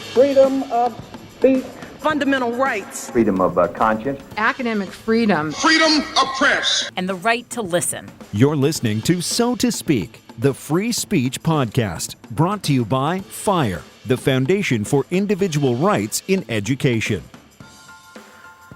freedom of speech, fundamental rights, freedom of conscience, academic freedom, freedom of press, and the right to listen. You're listening to So to Speak, the free speech podcast, brought to you by FIRE, the Foundation for Individual Rights in Education.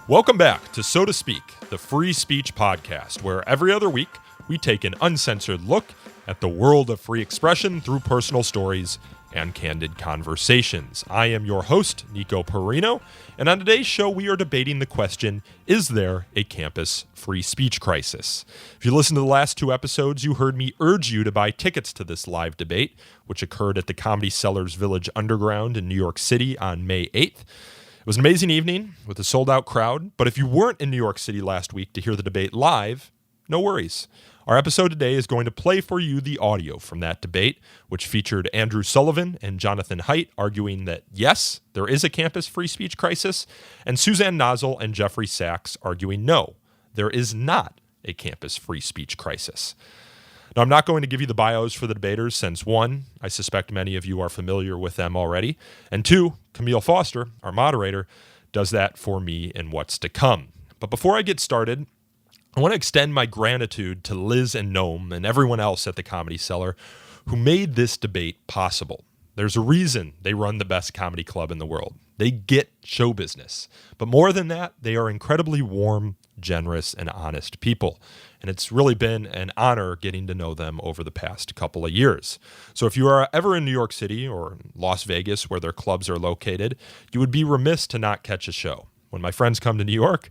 Welcome back to So to Speak, the free speech podcast, where every other week we take an uncensored look at the world of free expression through personal stories and candid conversations. I am your host, Nico Perino, and on today's show we are debating the question, is there a campus free speech crisis? If you listened to the last two episodes, you heard me urge you to buy tickets to this live debate, which occurred at the Comedy Cellar's Village Underground in New York City on May 8th. It was an amazing evening with a sold-out crowd, but if you weren't in New York City last week to hear the debate live, no worries. Our episode today is going to play for you the audio from that debate, which featured Andrew Sullivan and Jonathan Haidt arguing that, yes, there is a campus free speech crisis, and Suzanne Nossel and Jeffrey Sachs arguing, no, there is not a campus free speech crisis. Now, I'm not going to give you the bios for the debaters since, one, I suspect many of you are familiar with them already, and two, Camille Foster, our moderator, does that for me in what's to come. But before I get started, I want to extend my gratitude to Liz and Noam and everyone else at the Comedy Cellar who made this debate possible. There's a reason they run the best comedy club in the world. They get show business. But more than that, they are incredibly warm, generous, and honest people. And it's really been an honor getting to know them over the past couple of years. So if you are ever in New York City or Las Vegas where their clubs are located, you would be remiss to not catch a show. When my friends come to New York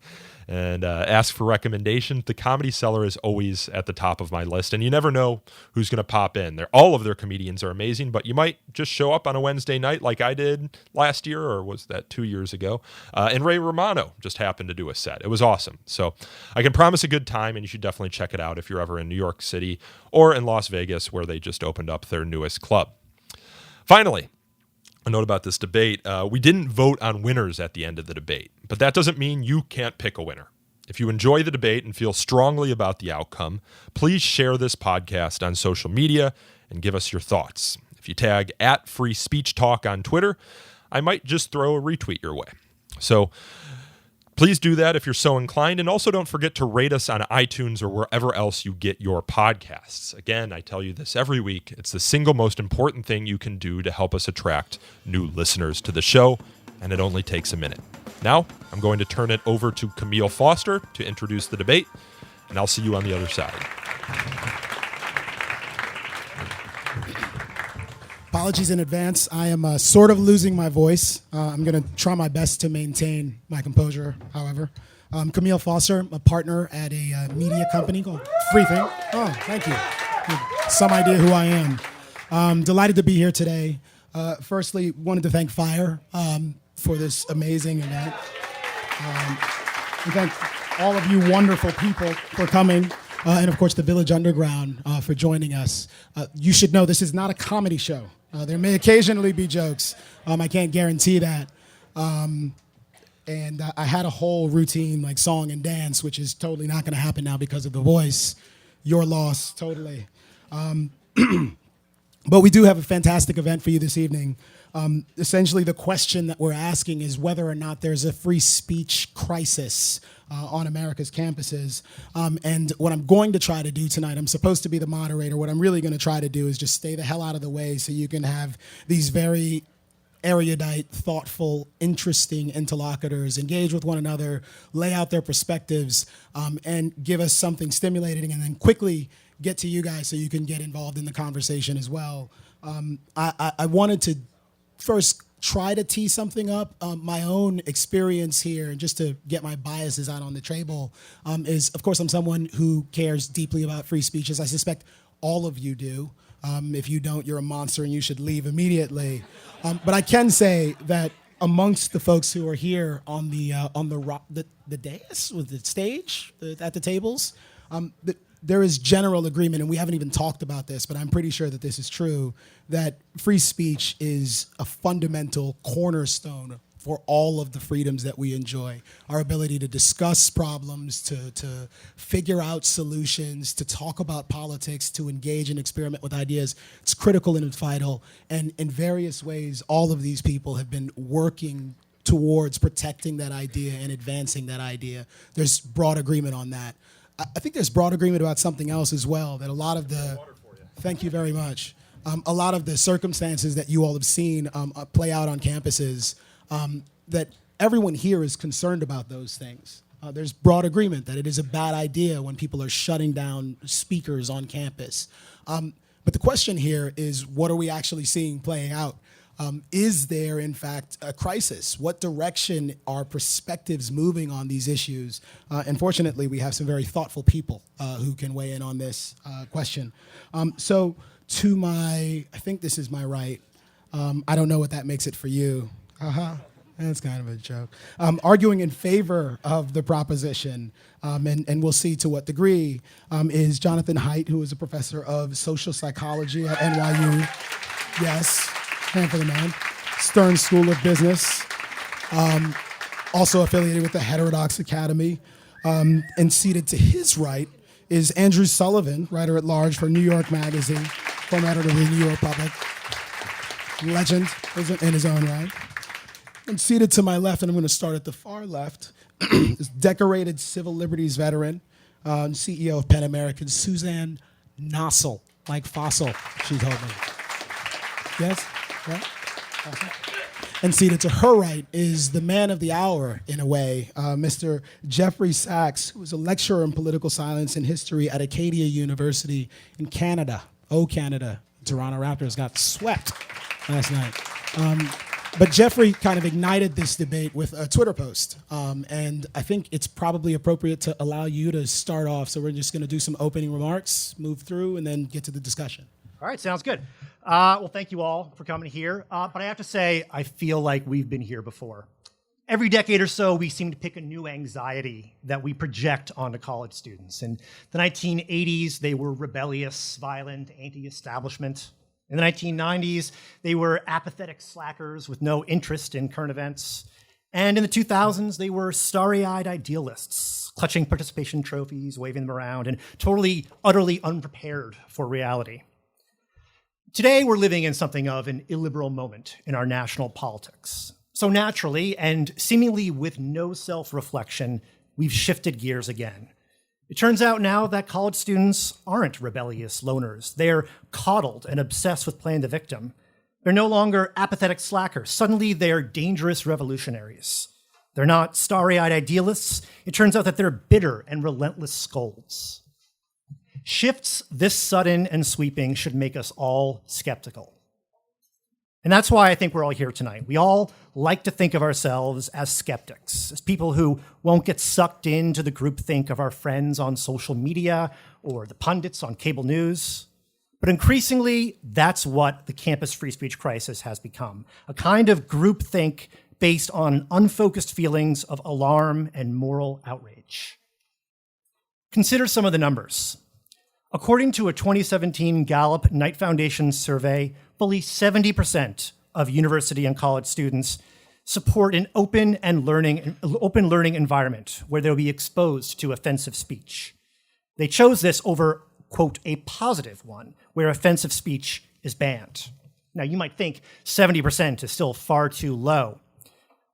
and ask for recommendations, the Comedy Cellar is always at the top of my list, and you never know who's going to pop in. All of their comedians are amazing, but you might just show up on a Wednesday night like I did last year, or was that 2 years ago, and Ray Romano just happened to do a set. It was awesome. So I can promise a good time, and you should definitely check it out if you're ever in New York City or in Las Vegas, where they just opened up their newest club. Finally, a note about this debate, we didn't vote on winners at the end of the debate, but that doesn't mean you can't pick a winner. If you enjoy the debate and feel strongly about the outcome, please share this podcast on social media and give us your thoughts. If you tag @FreeSpeechTalk on Twitter, I might just throw a retweet your way. So please do that if you're so inclined, and also don't forget to rate us on iTunes or wherever else you get your podcasts. Again, I tell you this every week, it's the single most important thing you can do to help us attract new listeners to the show, and it only takes a minute. Now, I'm going to turn it over to Camille Foster to introduce the debate, and I'll see you on the other side. Apologies in advance. I am sort of losing my voice. I'm going to try my best to maintain my composure, however. Camille Foster, a partner at a media company called Free Thing. Oh, thank you. Some idea who I am. Delighted to be here today. Firstly, wanted to thank FIRE for this amazing event. And thank all of you wonderful people for coming. And of course, the Village Underground for joining us. You should know this is not a comedy show. There may occasionally be jokes. I can't guarantee that. And I had a whole routine like song and dance, which is totally not going to happen now because of the voice. Your loss, totally. But we do have a fantastic event for you this evening. Essentially, the question that we're asking is whether or not there's a free speech crisis on America's campuses. And what I'm going to try to do tonight, I'm supposed to be the moderator. What I'm really going to try to do is just stay the hell out of the way so you can have these very erudite, thoughtful, interesting interlocutors engage with one another, lay out their perspectives, and give us something stimulating, and then quickly get to you guys so you can get involved in the conversation as well. I wanted to first try to tee something up. My own experience here, and just to get my biases out on the table, is, of course, I'm someone who cares deeply about free speech, as I suspect all of you do. If you don't, you're a monster and you should leave immediately. But I can say that amongst the folks who are here on the dais, with the stage, at the tables, there is general agreement, and we haven't even talked about this, but I'm pretty sure that this is true, that free speech is a fundamental cornerstone for all of the freedoms that we enjoy. Our ability to discuss problems, to figure out solutions, to talk about politics, to engage and experiment with ideas. It's critical and it's vital. And in various ways, all of these people have been working towards protecting that idea and advancing that idea. There's broad agreement on that. I think there's broad agreement about something else as well, that a lot of the, thank you very much, a lot of the circumstances that you all have seen play out on campuses, that everyone here is concerned about those things. There's broad agreement that it is a bad idea when people are shutting down speakers on campus. But the question here is, what are we actually seeing playing out? Is there, in fact, a crisis? What direction are perspectives moving on these issues? And fortunately, we have some very thoughtful people who can weigh in on this question. So to my, I think this is my right. I don't know what that makes it for you. That's kind of a joke. Arguing in favor of the proposition, and we'll see to what degree, is Jonathan Haidt, who is a professor of social psychology at NYU. Yes. Hand for the man. Stern School of Business, also affiliated with the Heterodox Academy. And seated to his right is Andrew Sullivan, writer at large for New York Magazine, former editor of the New York Public. Legend in his own right. And seated to my left, and I'm going to start at the far left, is decorated civil liberties veteran, CEO of Pan American, Suzanne Nossel, like fossil, she told me. Yes? Right? And seated to her right is the man of the hour, in a way, Mr. Jeffrey Sachs, who is a lecturer in political science and history at Acadia University in Canada. Oh, Canada. Toronto Raptors got swept last night. But Jeffrey kind of ignited this debate with a Twitter post. And I think it's probably appropriate to allow you to start off. So we're just going to do some opening remarks, move through, and then get to the discussion. All right, sounds good. Well, thank you all for coming here. But I have to say, I feel like we've been here before. Every decade or so, we seem to pick a new anxiety that we project onto college students. In the 1980s, they were rebellious, violent, anti-establishment. In the 1990s, they were apathetic slackers with no interest in current events. And in the 2000s, they were starry-eyed idealists, clutching participation trophies, waving them around, and totally, utterly unprepared for reality. Today, we're living in something of an illiberal moment in our national politics. So naturally, and seemingly with no self-reflection, we've shifted gears again. It turns out now that college students aren't rebellious loners. They're coddled and obsessed with playing the victim. They're no longer apathetic slackers. Suddenly, they're dangerous revolutionaries. They're not starry-eyed idealists. It turns out that they're bitter and relentless scolds. Shifts this sudden and sweeping should make us all skeptical. And that's why I think we're all here tonight. We all like to think of ourselves as skeptics, as people who won't get sucked into the groupthink of our friends on social media or the pundits on cable news. But increasingly, that's what the campus free speech crisis has become, a kind of groupthink based on unfocused feelings of alarm and moral outrage. Consider some of the numbers. According to a 2017 Gallup Knight Foundation survey, fully 70% of university and college students support an open learning environment where they'll be exposed to offensive speech. They chose this over, quote, a positive one, where offensive speech is banned. Now, you might think 70% is still far too low.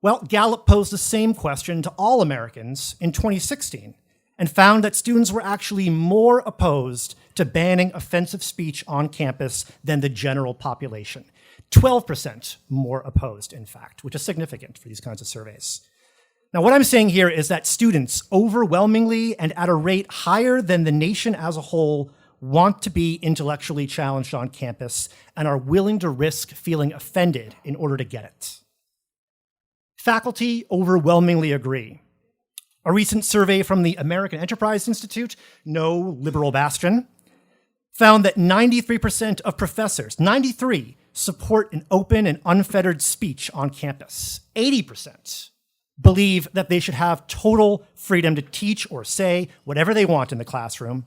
Well, Gallup posed the same question to all Americans in 2016 and found that students were actually more opposed to banning offensive speech on campus than the general population. 12% more opposed, in fact, which is significant for these kinds of surveys. Now, what I'm saying here is that students overwhelmingly and at a rate higher than the nation as a whole want to be intellectually challenged on campus and are willing to risk feeling offended in order to get it. Faculty overwhelmingly agree. A recent survey from the American Enterprise Institute, no liberal bastion, found that 93% of professors, 93, support an open and unfettered speech on campus. 80% believe that they should have total freedom to teach or say whatever they want in the classroom.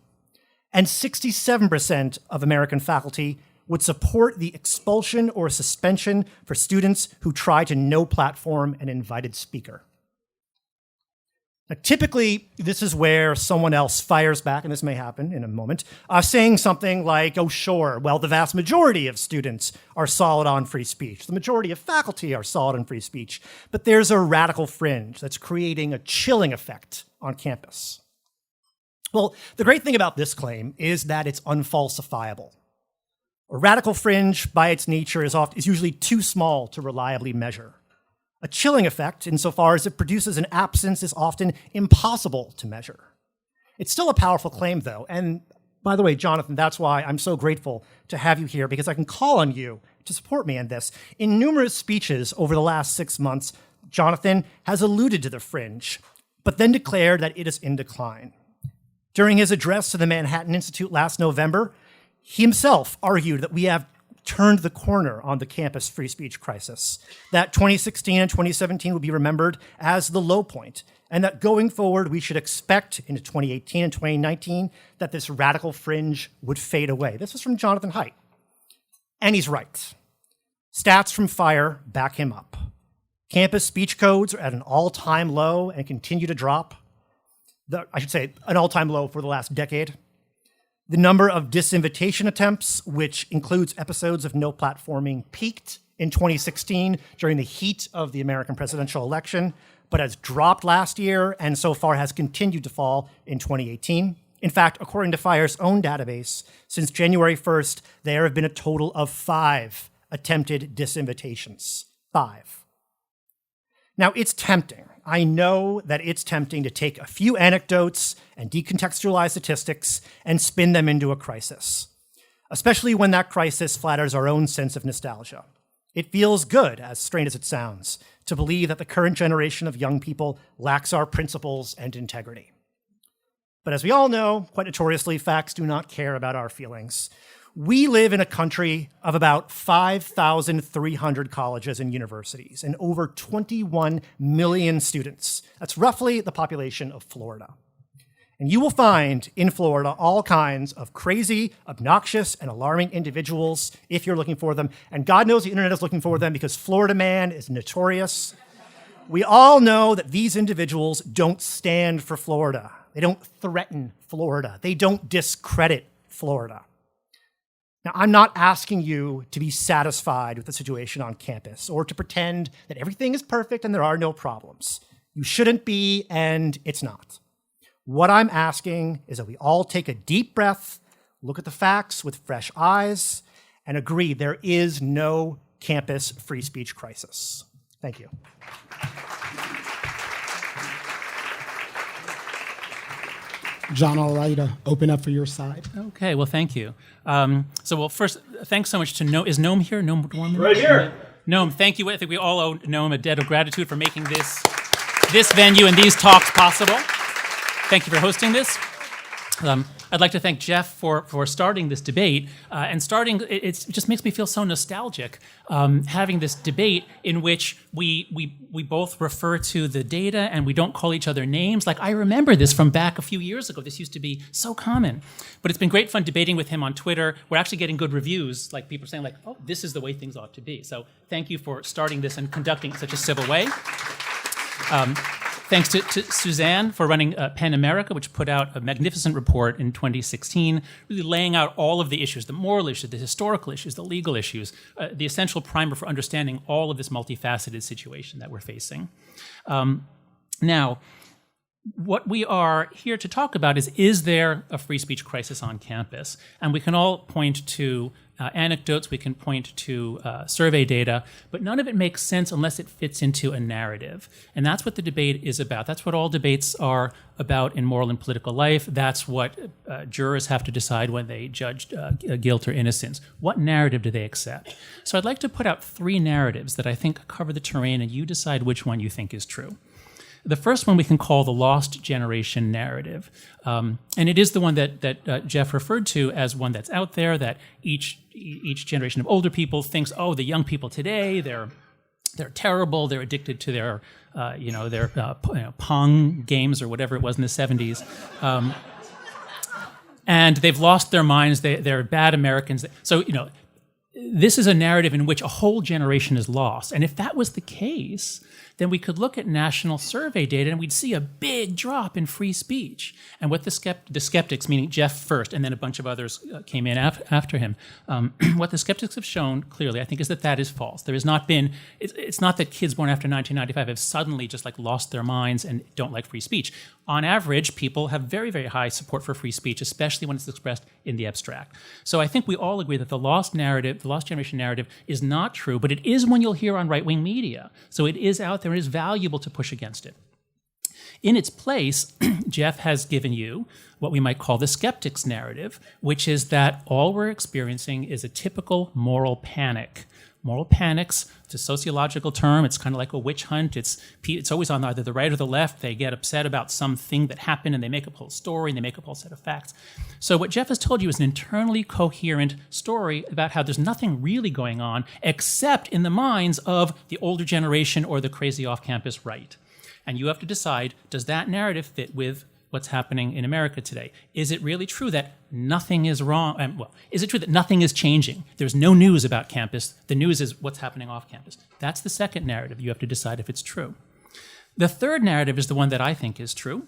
And 67% of American faculty would support the expulsion or suspension for students who try to no-platform an invited speaker. Now, typically, this is where someone else fires back, and this may happen in a moment, saying something like, oh, sure, well, the vast majority of students are solid on free speech. The majority of faculty are solid on free speech. But there's a radical fringe that's creating a chilling effect on campus. Well, the great thing about this claim is that it's unfalsifiable. A radical fringe, by its nature, is usually too small to reliably measure. A chilling effect, insofar as it produces an absence, is often impossible to measure. It's still a powerful claim, though, and by the way, Jonathan, that's why I'm so grateful to have you here, because I can call on you to support me in this. In numerous speeches over the last 6 months, Jonathan has alluded to the fringe, but then declared that it is in decline. During his address to the Manhattan Institute last November, he himself argued that we have turned the corner on the campus free speech crisis, that 2016 and 2017 will be remembered as the low point, and that going forward we should expect into 2018 and 2019 that this radical fringe would fade away. This was from Jonathan Haidt. And he's right. Stats from FIRE back him up. Campus speech codes are at an all-time low and continue to drop. I should say an all-time low for the last decade. The number of disinvitation attempts, which includes episodes of no platforming, peaked in 2016 during the heat of the American presidential election, but has dropped last year and so far has continued to fall in 2018. In fact, according to FIRE's own database, since January 1st, there have been a total of 5 attempted disinvitations. 5. Now, it's tempting. I know that it's tempting to take a few anecdotes and decontextualize statistics and spin them into a crisis, especially when that crisis flatters our own sense of nostalgia. It feels good, as strange as it sounds, to believe that the current generation of young people lacks our principles and integrity. But as we all know, quite notoriously, facts do not care about our feelings. We live in a country of about 5,300 colleges and universities and over 21 million students. That's roughly the population of Florida. And you will find in Florida all kinds of crazy, obnoxious, and alarming individuals if you're looking for them. And God knows the internet is looking for them because Florida man is notorious. We all know that these individuals don't stand for Florida. They don't threaten Florida. They don't discredit Florida. Now, I'm not asking you to be satisfied with the situation on campus or to pretend that everything is perfect and there are no problems. You shouldn't be, and it's not. What I'm asking is that we all take a deep breath, look at the facts with fresh eyes, and agree there is no campus free speech crisis. Thank you. John, I'll allow you to open up for your side. Okay, well, thank you. First, thanks so much to Noam. Is Noam here? Noam Dorman? Right here. Noam, thank you. I think we all owe Noam a debt of gratitude for making this venue and these talks possible. Thank you for hosting this. I'd like to thank Jeff for starting this debate it just makes me feel so nostalgic having this debate in which we both refer to the data and we don't call each other names. Like, I remember this from back a few years ago. This used to be so common, but it's been great fun debating with him on Twitter. We're actually getting good reviews, like people saying like, oh, this is the way things ought to be. So thank you for starting this and conducting it in such a civil way. Thanks to Suzanne for running PEN America, which put out a magnificent report in 2016, really laying out all of the issues, the moral issues, the historical issues, the legal issues, the essential primer for understanding all of this multifaceted situation that we're facing. Now, what we are here to talk about is there a free speech crisis on campus? And we can all point to anecdotes, we can point to survey data, but none of it makes sense unless it fits into a narrative. And that's what the debate is about. That's what all debates are about in moral and political life. That's what jurors have to decide when they judge guilt or innocence. What narrative do they accept? So I'd like to put out 3 narratives that I think cover the terrain, and you decide which one you think is true. The first one we can call the lost generation narrative. And it is the one that Jeff referred to as one that's out there, that each generation of older people thinks, oh, the young people today, they're terrible, they're addicted to their Pong games or whatever it was in the 70s. And they've lost their minds, they're bad Americans. So, this is a narrative in which a whole generation is lost. And if that was the case, then we could look at national survey data and we'd see a big drop in free speech. And what the skeptics, meaning Jeff first, and then a bunch of others came in after him, what the skeptics have shown clearly, I think, is that is false. There has not been, it's not that kids born after 1995 have suddenly just like lost their minds and don't like free speech. On average, people have very, very high support for free speech, especially when it's expressed in the abstract. So I think we all agree that the lost generation narrative is not true, but it is one you'll hear on right-wing media. So it is out there, it is valuable to push against it. In its place, Jeff has given you what we might call the skeptic's narrative, which is that all we're experiencing is a typical moral panic. Moral panics, it's a sociological term. It's kind of like a witch hunt. It's always on either the right or the left. They get upset about something that happened and they make up a whole story and they make up a whole set of facts. So what Jeff has told you is an internally coherent story about how there's nothing really going on except in the minds of the older generation or the crazy off-campus right. And you have to decide, does that narrative fit with what's happening in America today? Is it really true that nothing is wrong? Is it true that nothing is changing? There's no news about campus. The news is what's happening off campus. That's the second narrative. You have to decide if it's true. The third narrative is the one that I think is true.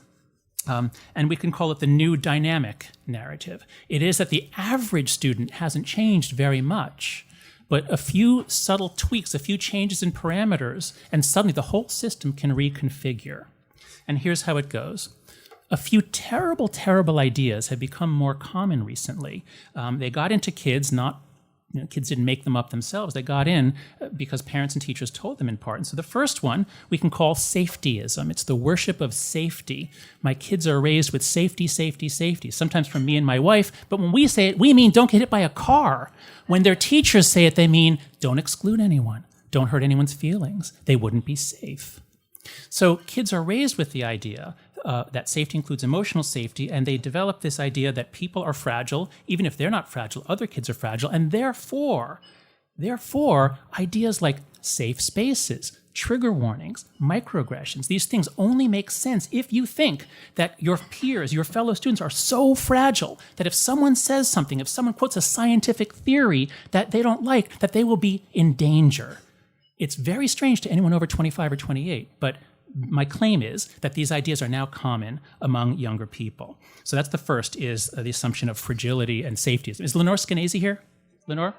And we can call it the new dynamic narrative. It is that the average student hasn't changed very much, but a few subtle tweaks, a few changes in parameters, and suddenly the whole system can reconfigure. And here's how it goes. A few terrible, terrible ideas have become more common recently. They got into kids, kids didn't make them up themselves. They got in because parents and teachers told them in part. And so the first one we can call safetyism. It's the worship of safety. My kids are raised with safety, safety, safety, sometimes from me and my wife. But when we say it, we mean don't get hit by a car. When their teachers say it, they mean don't exclude anyone. Don't hurt anyone's feelings. They wouldn't be safe. So kids are raised with the idea that safety includes emotional safety, and they develop this idea that people are fragile. Even if they're not fragile, other kids are fragile, and therefore, ideas like safe spaces, trigger warnings, microaggressions, these things only make sense if you think that your peers, your fellow students are so fragile that if someone says something, if someone quotes a scientific theory that they don't like, that they will be in danger. It's very strange to anyone over 25 or 28, but my claim is that these ideas are now common among younger people. So that's the first, is the assumption of fragility and safety. Is Lenore Skenazy here? Lenore?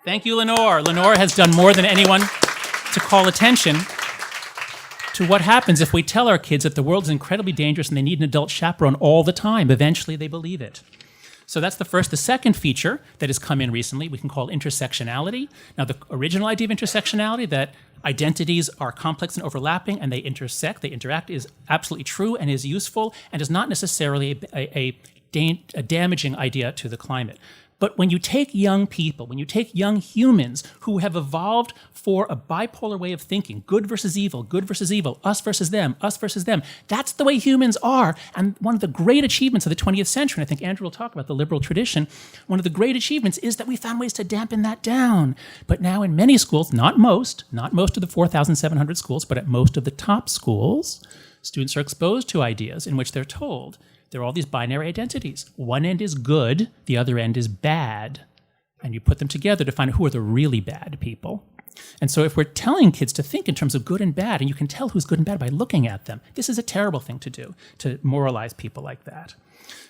Thank you, Lenore. Lenore has done more than anyone to call attention to what happens if we tell our kids that the world is incredibly dangerous and they need an adult chaperone all the time. Eventually, they believe it. So that's the first. The second feature that has come in recently, we can call intersectionality. Now, the original idea of intersectionality, that identities are complex and overlapping and they intersect, they interact, is absolutely true and is useful and is not necessarily a damaging idea to the climate. But when you take young people, when you take young humans who have evolved for a bipolar way of thinking, good versus evil, us versus them, that's the way humans are. And one of the great achievements of the 20th century, and I think Andrew will talk about the liberal tradition, one of the great achievements is that we found ways to dampen that down. But now in many schools, not most of the 4,700 schools, but at most of the top schools, students are exposed to ideas in which they're told there are all these binary identities. One end is good, the other end is bad. And you put them together to find out who are the really bad people. And so if we're telling kids to think in terms of good and bad, and you can tell who's good and bad by looking at them, this is a terrible thing to do, to moralize people like that.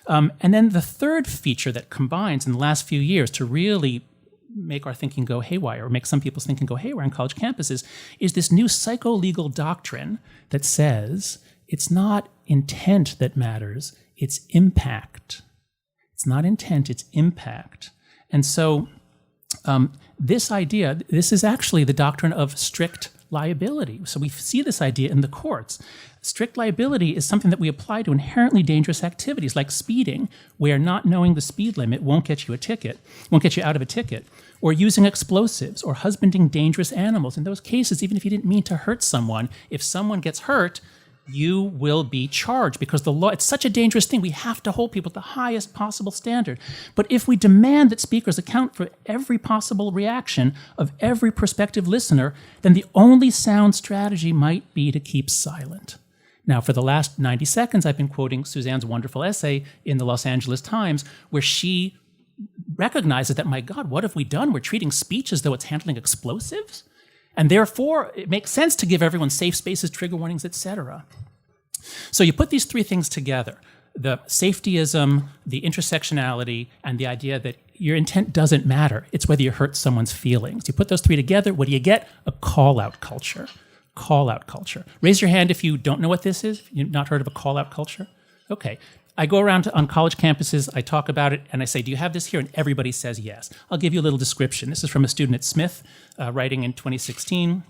And then the third feature that combines in the last few years to really make our thinking go haywire, or make some people's thinking go haywire on college campuses, is this new psycho-legal doctrine that says it's not intent that matters, it's impact. It's not intent, it's impact. And so this idea, this is actually the doctrine of strict liability. So we see this idea in the courts. Strict liability is something that we apply to inherently dangerous activities like speeding, where not knowing the speed limit won't get you a ticket, won't get you out of a ticket, or using explosives, or husbanding dangerous animals. In those cases, even if you didn't mean to hurt someone, if someone gets hurt, you will be charged because the law, it's such a dangerous thing. We have to hold people to the highest possible standard. But if we demand that speakers account for every possible reaction of every prospective listener, then the only sound strategy might be to keep silent. Now, for the last 90 seconds, I've been quoting Suzanne's wonderful essay in the Los Angeles Times, where she recognizes that, my God, what have we done? We're treating speech as though it's handling explosives. And therefore, it makes sense to give everyone safe spaces, trigger warnings, etc. So you put these three things together, the safetyism, the intersectionality, and the idea that your intent doesn't matter. It's whether you hurt someone's feelings. You put those three together, what do you get? A call-out culture. Call-out culture. Raise your hand if you don't know what this is, if you've not heard of a call-out culture. Okay. I go around on college campuses, I talk about it, and I say, do you have this here? And everybody says yes. I'll give you a little description. This is from a student at Smith, writing in 2016.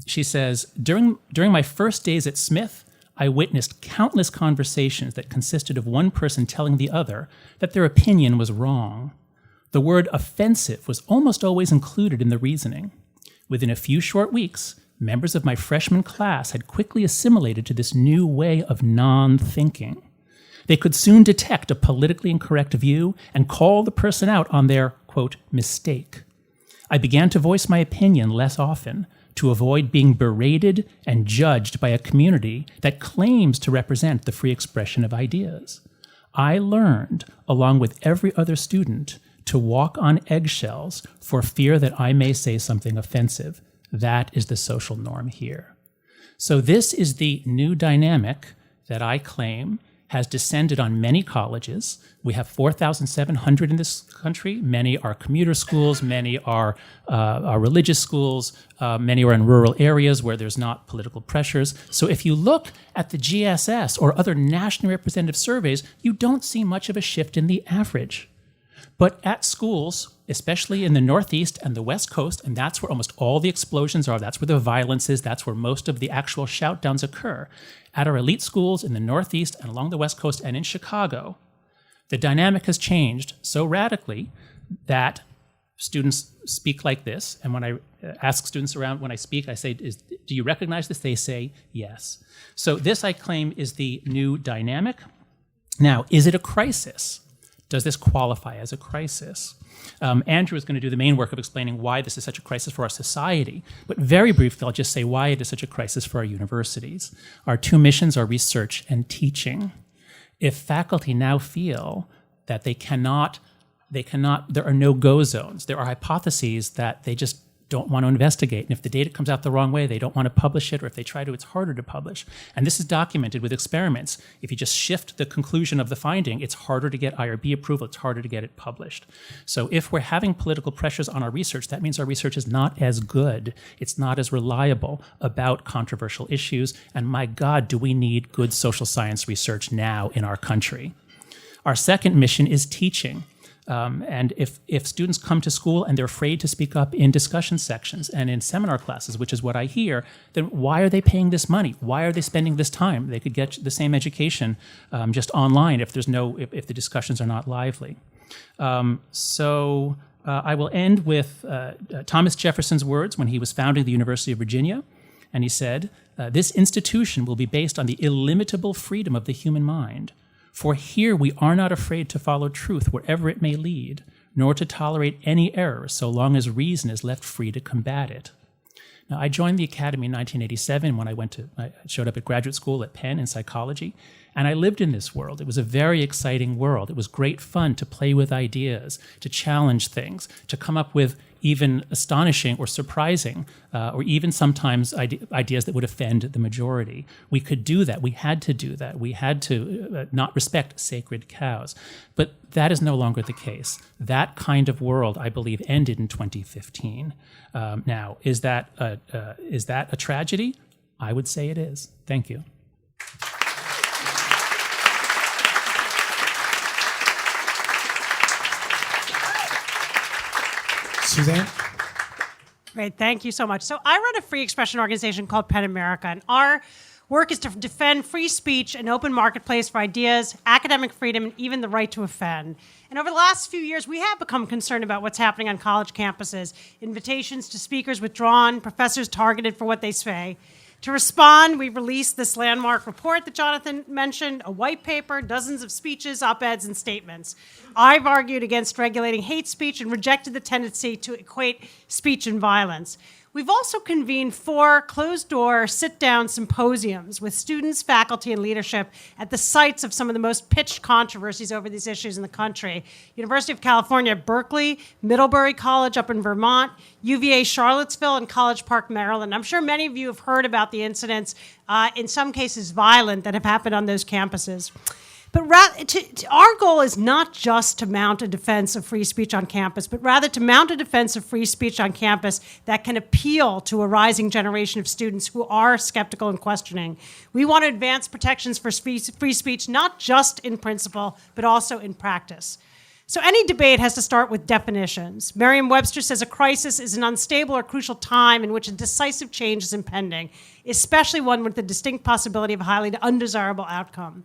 She says, during my first days at Smith, I witnessed countless conversations that consisted of one person telling the other that their opinion was wrong. The word offensive was almost always included in the reasoning. Within a few short weeks, members of my freshman class had quickly assimilated to this new way of non-thinking. They could soon detect a politically incorrect view and call the person out on their, quote, mistake. I began to voice my opinion less often to avoid being berated and judged by a community that claims to represent the free expression of ideas. I learned, along with every other student, to walk on eggshells for fear that I may say something offensive. That is the social norm here. So this is the new dynamic that I claim has descended on many colleges. We have 4,700 in this country. Many are commuter schools, many are religious schools, many are in rural areas where there's not political pressures. So if you look at the GSS or other nationally representative surveys, you don't see much of a shift in the average. But at schools, especially in the Northeast and the West Coast, and that's where almost all the explosions are, that's where the violence is, that's where most of the actual shout-downs occur. At our elite schools in the Northeast and along the West Coast and in Chicago, the dynamic has changed so radically that students speak like this. And when I ask students around when I speak, I say, do you recognize this? They say yes. So this, I claim, is the new dynamic. Now, is it a crisis? Does this qualify as a crisis? Andrew is going to do the main work of explaining why this is such a crisis for our society. But very briefly, I'll just say why it is such a crisis for our universities. Our two missions are research and teaching. If faculty now feel that there are no-go zones, there are hypotheses that they just don't want to investigate. And if the data comes out the wrong way, they don't want to publish it, or if they try to, it's harder to publish. And this is documented with experiments. If you just shift the conclusion of the finding, it's harder to get IRB approval, it's harder to get it published. So if we're having political pressures on our research, that means our research is not as good, it's not as reliable about controversial issues, and my God, do we need good social science research now in our country. Our second mission is teaching. And if students come to school and they're afraid to speak up in discussion sections and in seminar classes, which is what I hear, then why are they paying this money? Why are they spending this time? They could get the same education just online if the discussions are not lively. I will end with Thomas Jefferson's words when he was founding the University of Virginia, and he said, "This institution will be based on the illimitable freedom of the human mind. For here we are not afraid to follow truth wherever it may lead, nor to tolerate any error so long as reason is left free to combat it." Now, I joined the Academy in 1987 when I showed up at graduate school at Penn in psychology, and I lived in this world. It was a very exciting world. It was great fun to play with ideas, to challenge things, to come up with even astonishing or surprising, or even sometimes ideas that would offend the majority. We could do that. We had to do that. We had to not respect sacred cows. But that is no longer the case. That kind of world, I believe, ended in 2015. Now, is that a tragedy? I would say it is. Thank you. Suzanne? Great, thank you so much. So I run a free expression organization called PEN America, and our work is to defend free speech, an open marketplace for ideas, academic freedom, and even the right to offend. And over the last few years, we have become concerned about what's happening on college campuses. Invitations to speakers withdrawn, professors targeted for what they say. To respond, we released this landmark report that Jonathan mentioned, a white paper, dozens of speeches, op-eds, and statements. I've argued against regulating hate speech and rejected the tendency to equate speech and violence. We've also convened 4 closed-door, sit-down symposiums with students, faculty, and leadership at the sites of some of the most pitched controversies over these issues in the country. University of California at Berkeley, Middlebury College up in Vermont, UVA Charlottesville, and College Park, Maryland. I'm sure many of you have heard about the incidents, in some cases violent, that have happened on those campuses. But our goal is not just to mount a defense of free speech on campus, but rather to mount a defense of free speech on campus that can appeal to a rising generation of students who are skeptical and questioning. We want to advance protections for free speech, not just in principle, but also in practice. So any debate has to start with definitions. Merriam-Webster says a crisis is an unstable or crucial time in which a decisive change is impending, especially one with the distinct possibility of a highly undesirable outcome.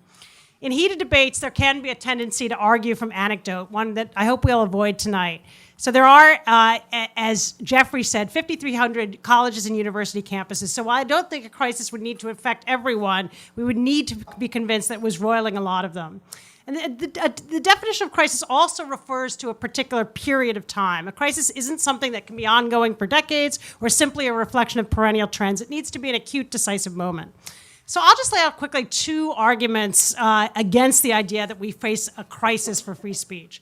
In heated debates, there can be a tendency to argue from anecdote, one that I hope we'll avoid tonight. So there are, as Jeffrey said, 5,300 colleges and university campuses. So while I don't think a crisis would need to affect everyone, we would need to be convinced that it was roiling a lot of them. And the definition of crisis also refers to a particular period of time. A crisis isn't something that can be ongoing for decades or simply a reflection of perennial trends. It needs to be an acute, decisive moment. So I'll just lay out quickly 2 arguments against the idea that we face a crisis for free speech.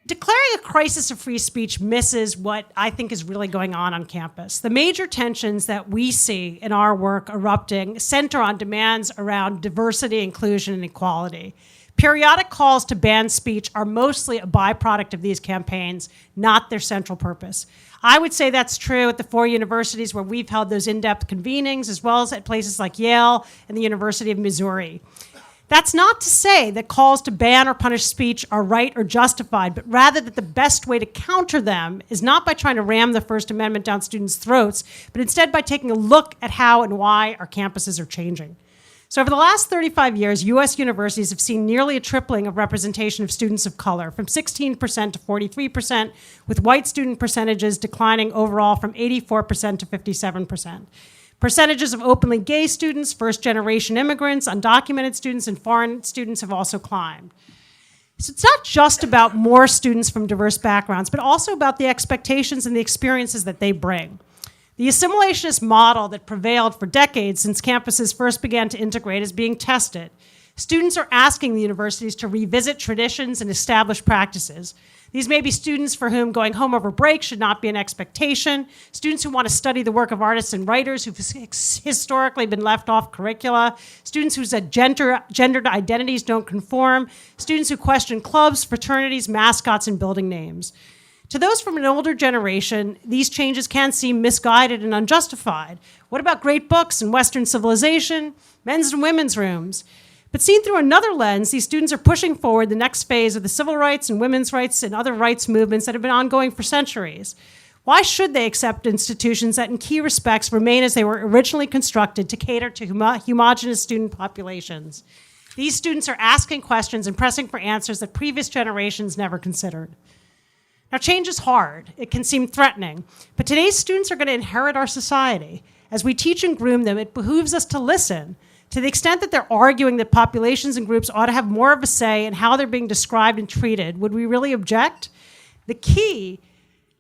Declaring a crisis of free speech misses what I think is really going on campus. The major tensions that we see in our work erupting center on demands around diversity, inclusion, and equality. Periodic calls to ban speech are mostly a byproduct of these campaigns, not their central purpose. I would say that's true at the 4 universities where we've held those in-depth convenings, as well as at places like Yale and the University of Missouri. That's not to say that calls to ban or punish speech are right or justified, but rather that the best way to counter them is not by trying to ram the First Amendment down students' throats, but instead by taking a look at how and why our campuses are changing. So over the last 35 years, U.S. universities have seen nearly a tripling of representation of students of color, from 16% to 43%, with white student percentages declining overall from 84% to 57%. Percentages of openly gay students, first-generation immigrants, undocumented students, and foreign students have also climbed. So it's not just about more students from diverse backgrounds, but also about the expectations and the experiences that they bring. The assimilationist model that prevailed for decades since campuses first began to integrate is being tested. Students are asking the universities to revisit traditions and established practices. These may be students for whom going home over break should not be an expectation, students who want to study the work of artists and writers who've historically been left off curricula, students whose gendered identities don't conform, students who question clubs, fraternities, mascots, and building names. To those from an older generation, these changes can seem misguided and unjustified. What about great books and Western civilization, men's and women's rooms? But seen through another lens, these students are pushing forward the next phase of the civil rights and women's rights and other rights movements that have been ongoing for centuries. Why should they accept institutions that in key respects remain as they were originally constructed to cater to homogenous student populations? These students are asking questions and pressing for answers that previous generations never considered. Now, change is hard. It can seem threatening. But today's students are going to inherit our society. As we teach and groom them, it behooves us to listen. To the extent that they're arguing that populations and groups ought to have more of a say in how they're being described and treated, would we really object? The key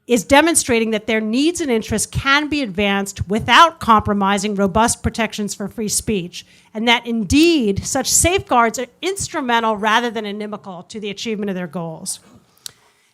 is demonstrating that their needs and interests can be advanced without compromising robust protections for free speech, and that indeed such safeguards are instrumental rather than inimical to the achievement of their goals.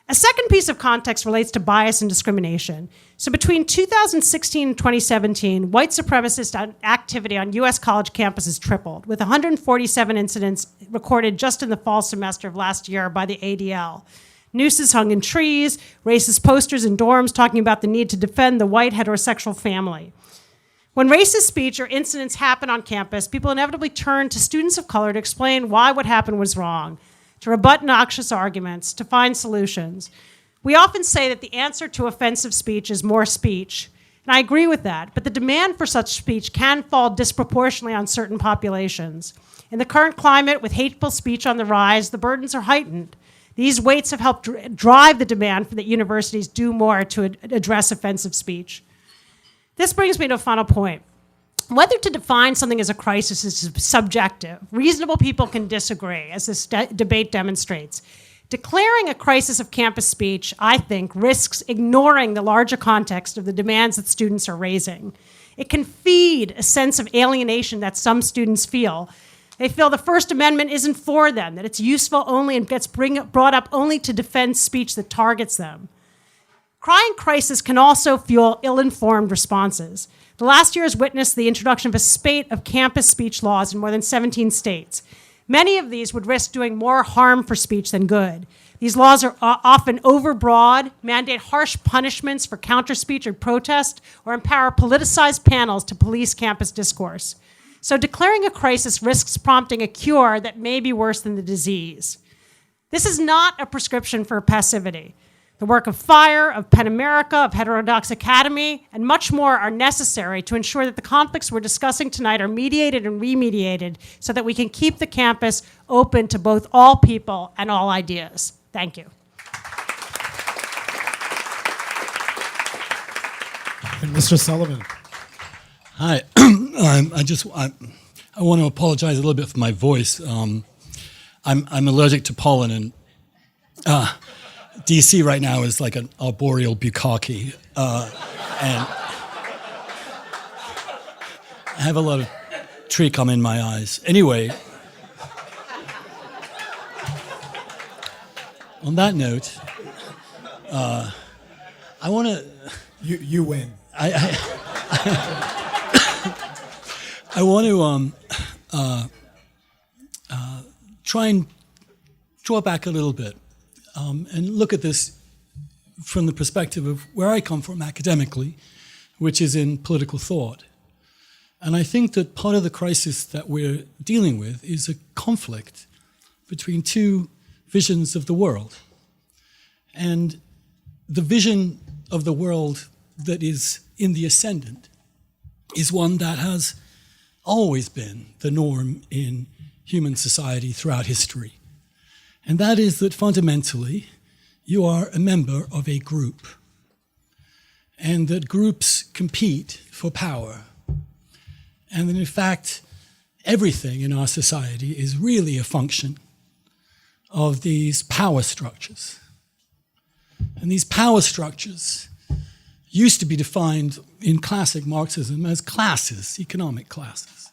A second piece of context relates to bias and discrimination. So between 2016 and 2017, white supremacist activity on U.S. college campuses tripled, with 147 incidents recorded just in the fall semester of last year by the ADL. Nooses hung in trees, racist posters in dorms talking about the need to defend the white heterosexual family. When racist speech or incidents happen on campus, people inevitably turn to students of color to explain why what happened was wrong, to rebut noxious arguments, to find solutions. We often say that the answer to offensive speech is more speech, and I agree with that, but the demand for such speech can fall disproportionately on certain populations. In the current climate, with hateful speech on the rise, the burdens are heightened. These weights have helped drive the demand for that universities do more to address offensive speech. This brings me to a final point. Whether to define something as a crisis is subjective. Reasonable people can disagree, as this debate demonstrates. Declaring a crisis of campus speech, I think, risks ignoring the larger context of the demands that students are raising. It can feed a sense of alienation that some students feel. They feel the First Amendment isn't for them, that it's useful only and gets brought up only to defend speech that targets them. Crying crisis can also fuel ill-informed responses. The last year has witnessed the introduction of a spate of campus speech laws in more than 17 states. Many of these would risk doing more harm for speech than good. These laws are often overbroad, mandate harsh punishments for counter-speech or protest, or empower politicized panels to police campus discourse. So declaring a crisis risks prompting a cure that may be worse than the disease. This is not a prescription for passivity. The work of FIRE, of PEN America, of Heterodox Academy, and much more are necessary to ensure that the conflicts we're discussing tonight are mediated and remediated so that we can keep the campus open to both all people and all ideas. Thank you. And Mr. Sullivan. Hi. I want to apologize a little bit for my voice. I'm allergic to pollen, and DC right now is like an arboreal bukkake, and I have a lot of tree cum in my eyes. Anyway, on that note, I want to. You win. I want to try and draw back a little bit and look at this from the perspective of where I come from academically, which is in political thought. And I think that part of the crisis that we're dealing with is a conflict between two visions of the world. And the vision of the world that is in the ascendant is one that has always been the norm in human society throughout history. And that is that fundamentally, you are a member of a group, and that groups compete for power. And that in fact, everything in our society is really a function of these power structures. And these power structures used to be defined in classic Marxism as classes, economic classes.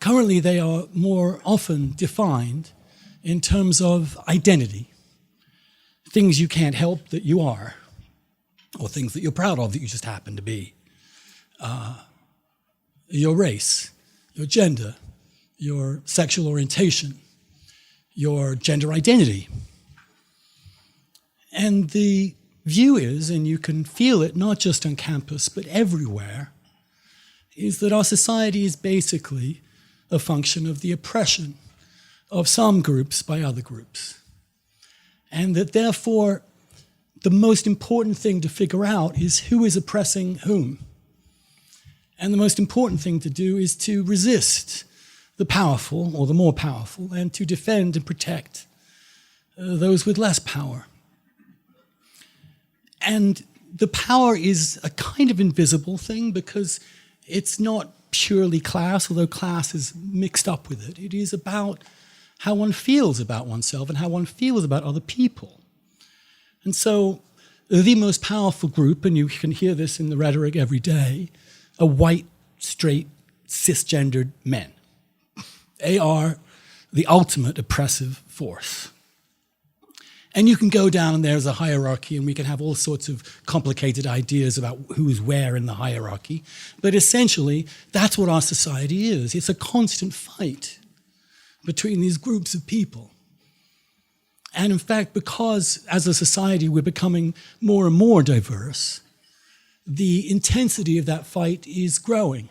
Currently, they are more often defined in terms of identity, things you can't help that you are, or things that you're proud of that you just happen to be. Your race, your gender, your sexual orientation, your gender identity. And the view is, and you can feel it not just on campus, but everywhere, is that our society is basically a function of the oppression of some groups by other groups. And that therefore, the most important thing to figure out is who is oppressing whom. And the most important thing to do is to resist the powerful, or the more powerful, and to defend and protect those with less power. And the power is a kind of invisible thing because it's not purely class, although class is mixed up with it. It is about how one feels about oneself and how one feels about other people. And so the most powerful group, and you can hear this in the rhetoric every day, are white, straight, cisgendered men. They are the ultimate oppressive force. And you can go down and there's a hierarchy, and we can have all sorts of complicated ideas about who's where in the hierarchy. But essentially, that's what our society is. It's a constant fight between these groups of people. And in fact, because as a society we're becoming more and more diverse, the intensity of that fight is growing.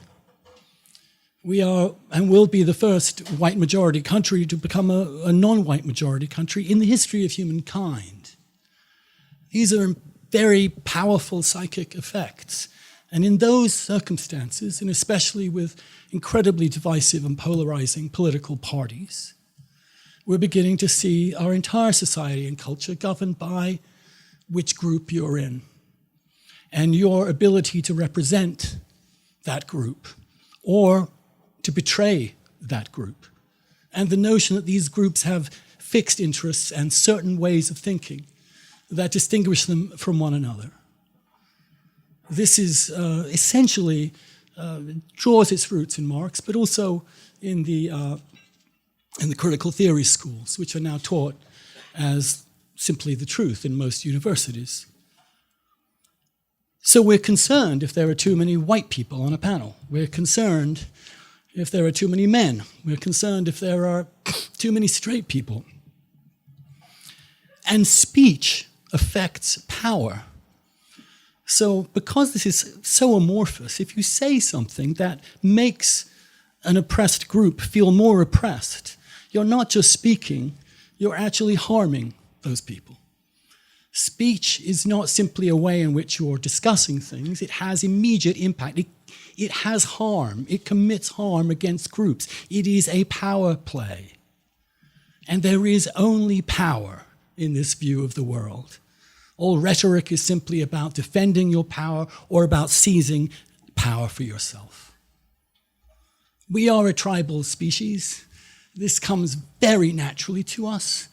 We are and will be the first white majority country to become a non-white majority country in the history of humankind. These are very powerful psychic effects. And in those circumstances, and especially with incredibly divisive and polarizing political parties, we're beginning to see our entire society and culture governed by which group you're in and your ability to represent that group or to betray that group. And the notion that these groups have fixed interests and certain ways of thinking that distinguish them from one another. This is essentially draws its roots in Marx, but also in the critical theory schools, which are now taught as simply the truth in most universities. So we're concerned if there are too many white people on a panel. We're concerned if there are too many men. We're concerned if there are too many straight people. And speech affects power. So because this is so amorphous, if you say something that makes an oppressed group feel more oppressed, you're not just speaking, you're actually harming those people. Speech is not simply a way in which you're discussing things. It has immediate impact. It has harm. It commits harm against groups. It is a power play. And there is only power in this view of the world. All rhetoric is simply about defending your power or about seizing power for yourself. We are a tribal species. This comes very naturally to us.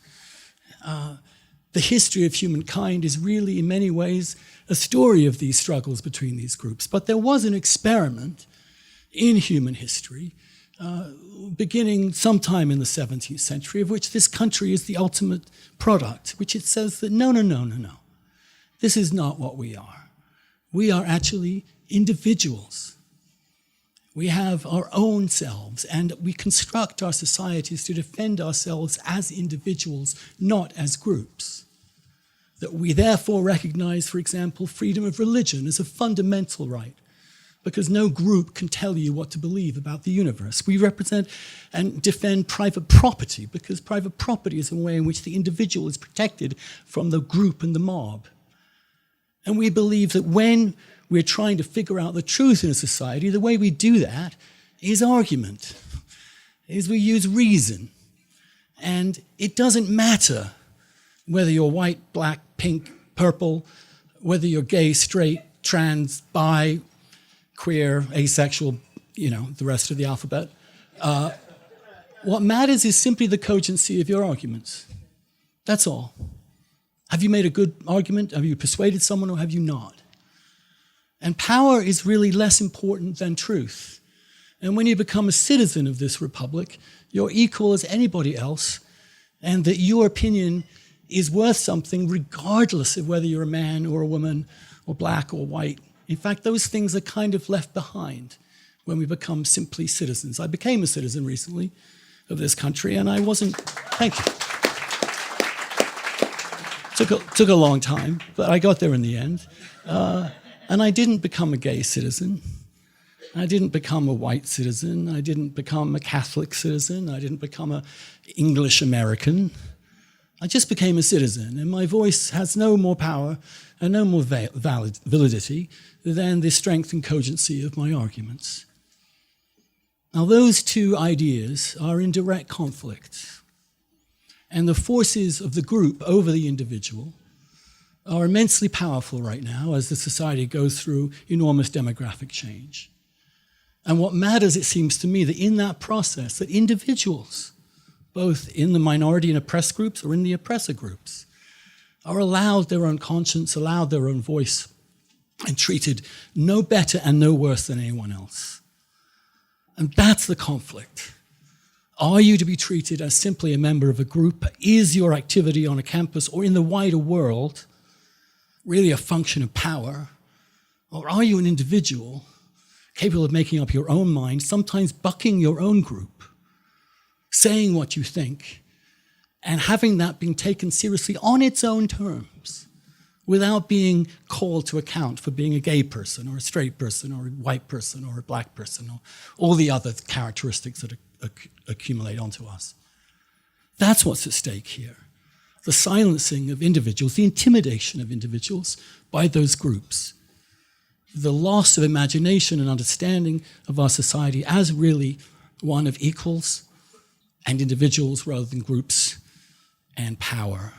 The history of humankind is really, in many ways, a story of these struggles between these groups. But there was an experiment in human history, beginning sometime in the 17th century, of which this country is the ultimate product, which it says that no. This is not what we are. We are actually individuals. We have our own selves, and we construct our societies to defend ourselves as individuals, not as groups. That we therefore recognize, for example, freedom of religion as a fundamental right, because no group can tell you what to believe about the universe. We represent and defend private property, because private property is a way in which the individual is protected from the group and the mob. And we believe that when we're trying to figure out the truth in a society, the way we do that is argument, is we use reason. And it doesn't matter whether you're white, black, pink, purple, whether you're gay, straight, trans, bi, queer, asexual, the rest of the alphabet. What matters is simply the cogency of your arguments. That's all. Have you made a good argument? Have you persuaded someone, or have you not? And power is really less important than truth. And when you become a citizen of this republic, you're equal as anybody else, and that your opinion is worth something regardless of whether you're a man or a woman or black or white. In fact, those things are kind of left behind when we become simply citizens. I became a citizen recently of this country, and I wasn't, thank you. Took a long time, but I got there in the end. And I didn't become a gay citizen. I didn't become a white citizen. I didn't become a Catholic citizen. I didn't become an English American. I just became a citizen, and my voice has no more power and no more validity than the strength and cogency of my arguments. Now, those two ideas are in direct conflict, and the forces of the group over the individual are immensely powerful right now as the society goes through enormous demographic change. And what matters, it seems to me, that in that process, that individuals, both in the minority and oppressed groups or in the oppressor groups, are allowed their own conscience, allowed their own voice, and treated no better and no worse than anyone else. And that's the conflict. Are you to be treated as simply a member of a group? Is your activity on a campus or in the wider world really a function of power? Or are you an individual capable of making up your own mind, sometimes bucking your own group, saying what you think, and having that being taken seriously on its own terms, without being called to account for being a gay person or a straight person or a white person or a black person or all the other characteristics that accumulate onto us? That's what's at stake here. The silencing of individuals, the intimidation of individuals by those groups, the loss of imagination and understanding of our society as really one of equals and individuals rather than groups and power.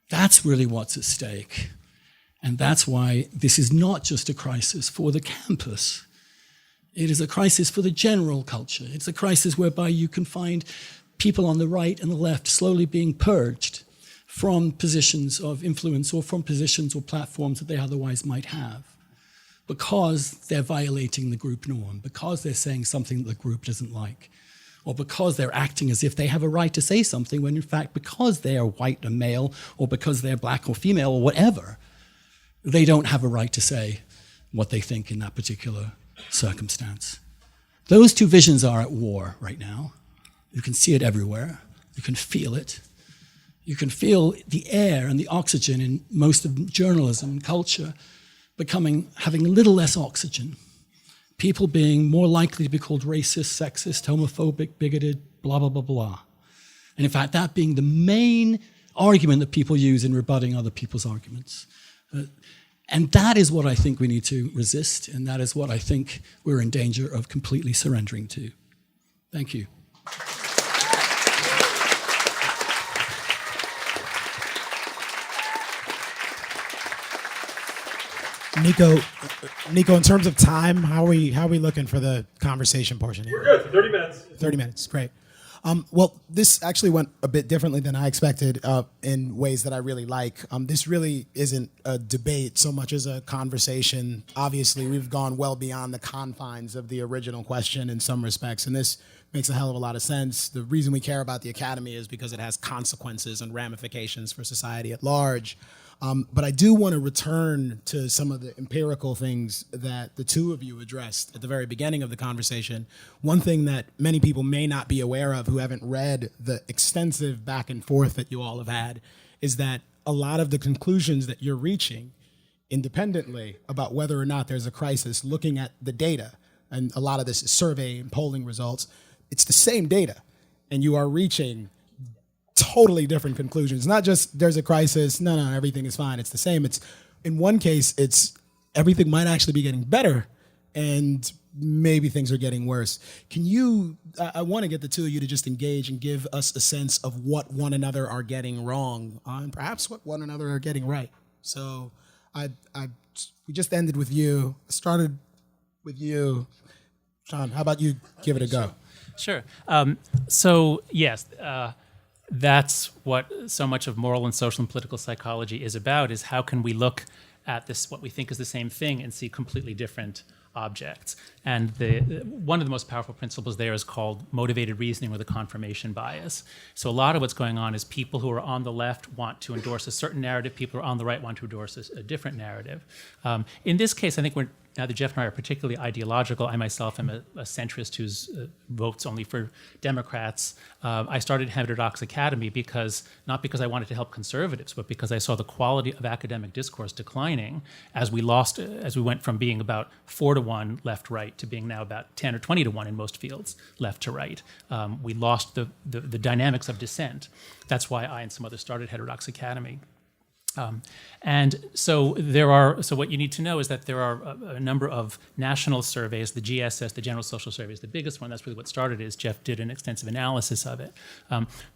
That's really what's at stake. And that's why this is not just a crisis for the campus. It is a crisis for the general culture. It's a crisis whereby you can find people on the right and the left slowly being purged from positions of influence or from positions or platforms that they otherwise might have, because they're violating the group norm, because they're saying something that the group doesn't like, or because they're acting as if they have a right to say something when in fact, because they are white and male, or because they're black or female or whatever, they don't have a right to say what they think in that particular circumstance. Those two visions are at war right now. You can see it everywhere. You can feel it. You can feel the air and the oxygen in most of journalism and culture having a little less oxygen. People being more likely to be called racist, sexist, homophobic, bigoted, blah, blah, blah, blah. And in fact, that being the main argument that people use in rebutting other people's arguments. And that is what I think we need to resist, and that is what I think we're in danger of completely surrendering to. Thank you. Nico, in terms of time, how are we looking for the conversation portion here? We're good. 30 minutes. 30 minutes, great. Well, this actually went a bit differently than I expected in ways that I really like. This really isn't a debate so much as a conversation. Obviously, we've gone well beyond the confines of the original question in some respects, and this makes a hell of a lot of sense. The reason we care about the academy is because it has consequences and ramifications for society at large. But I do want to return to some of the empirical things that the two of you addressed at the very beginning of the conversation. One thing that many people may not be aware of who haven't read the extensive back and forth that you all have had is that a lot of the conclusions that you're reaching independently about whether or not there's a crisis, looking at the data, and a lot of this is survey and polling results, it's the same data, and you are reaching totally different conclusions. Not just there's a crisis, no, everything is fine. It's the same. It's in one case, it's everything might actually be getting better, and maybe things are getting worse. Can you? I want to get the two of you to just engage and give us a sense of what one another are getting wrong, and perhaps what one another are getting right. So, we just ended with you. Started with you, Sean. How about you give it a go? Sure. So yes. That's what so much of moral and social and political psychology is about, is how can we look at this, what we think is the same thing, and see completely different objects. And one of the most powerful principles there is called motivated reasoning, or the confirmation bias. So a lot of what's going on is people who are on the left want to endorse a certain narrative, people who are on the right want to endorse a different narrative. In this case, I think neither Jeff and I are particularly ideological. I myself am a centrist who votes only for Democrats. I started Heterodox Academy not because I wanted to help conservatives, but because I saw the quality of academic discourse declining as we went from being about 4-to-1 left-right to being now about 10 or 20-to-1 in most fields, left to right. We lost the dynamics of dissent. That's why I and some others started Heterodox Academy. And so what you need to know is that there are a number of national surveys, the GSS, the General Social Survey is the biggest one. That's really what started it. Jeff did an extensive analysis of it.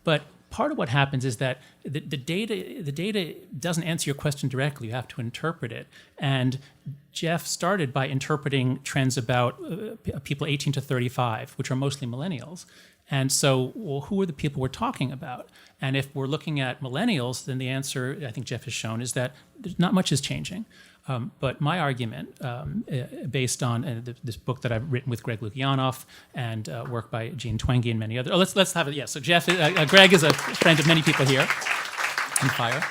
But part of what happens is that the data doesn't answer your question directly. You have to interpret it. And Jeff started by interpreting trends about people 18 to 35, which are mostly millennials. And so, well, who are the people we're talking about? And if we're looking at millennials, then the answer, I think Jeff has shown, is that not much is changing. But my argument, based on this book that I've written with Greg Lukianoff and work by Jean Twenge and many others. Let's have it. Yeah. So Jeff, Greg is a friend of many people here in FIRE.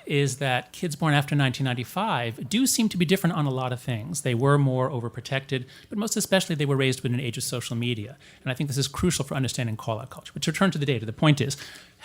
Is that kids born after 1995 do seem to be different on a lot of things. They were more overprotected, but most especially they were raised in an age of social media. And I think this is crucial for understanding call-out culture. But to return to the data, the point is,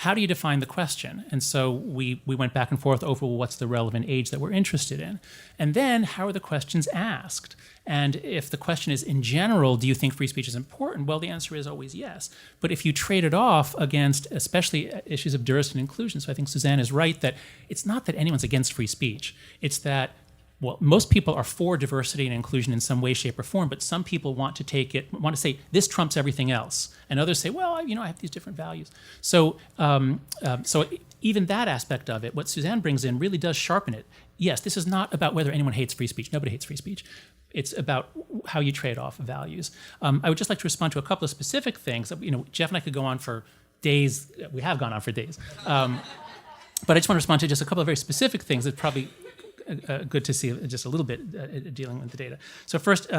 how do you define the question? And so we went back and forth over what's the relevant age that we're interested in. And then how are the questions asked? And if the question is, in general, do you think free speech is important? Well, the answer is always yes. But if you trade it off against especially issues of diversity and inclusion, so I think Suzanne is right that it's not that anyone's against free speech. It's that, well, most people are for diversity and inclusion in some way, shape, or form, but some people want to say, this trumps everything else. And others say, well, I have these different values. So even that aspect of it, what Suzanne brings in really does sharpen it. yes, this is not about whether anyone hates free speech. Nobody hates free speech. It's about how you trade off values. I would just like to respond to a couple of specific things. Jeff and I could go on for days. We have gone on for days. But I just want to respond to just a couple of very specific things that probably good to see just a little bit dealing with the data. So first,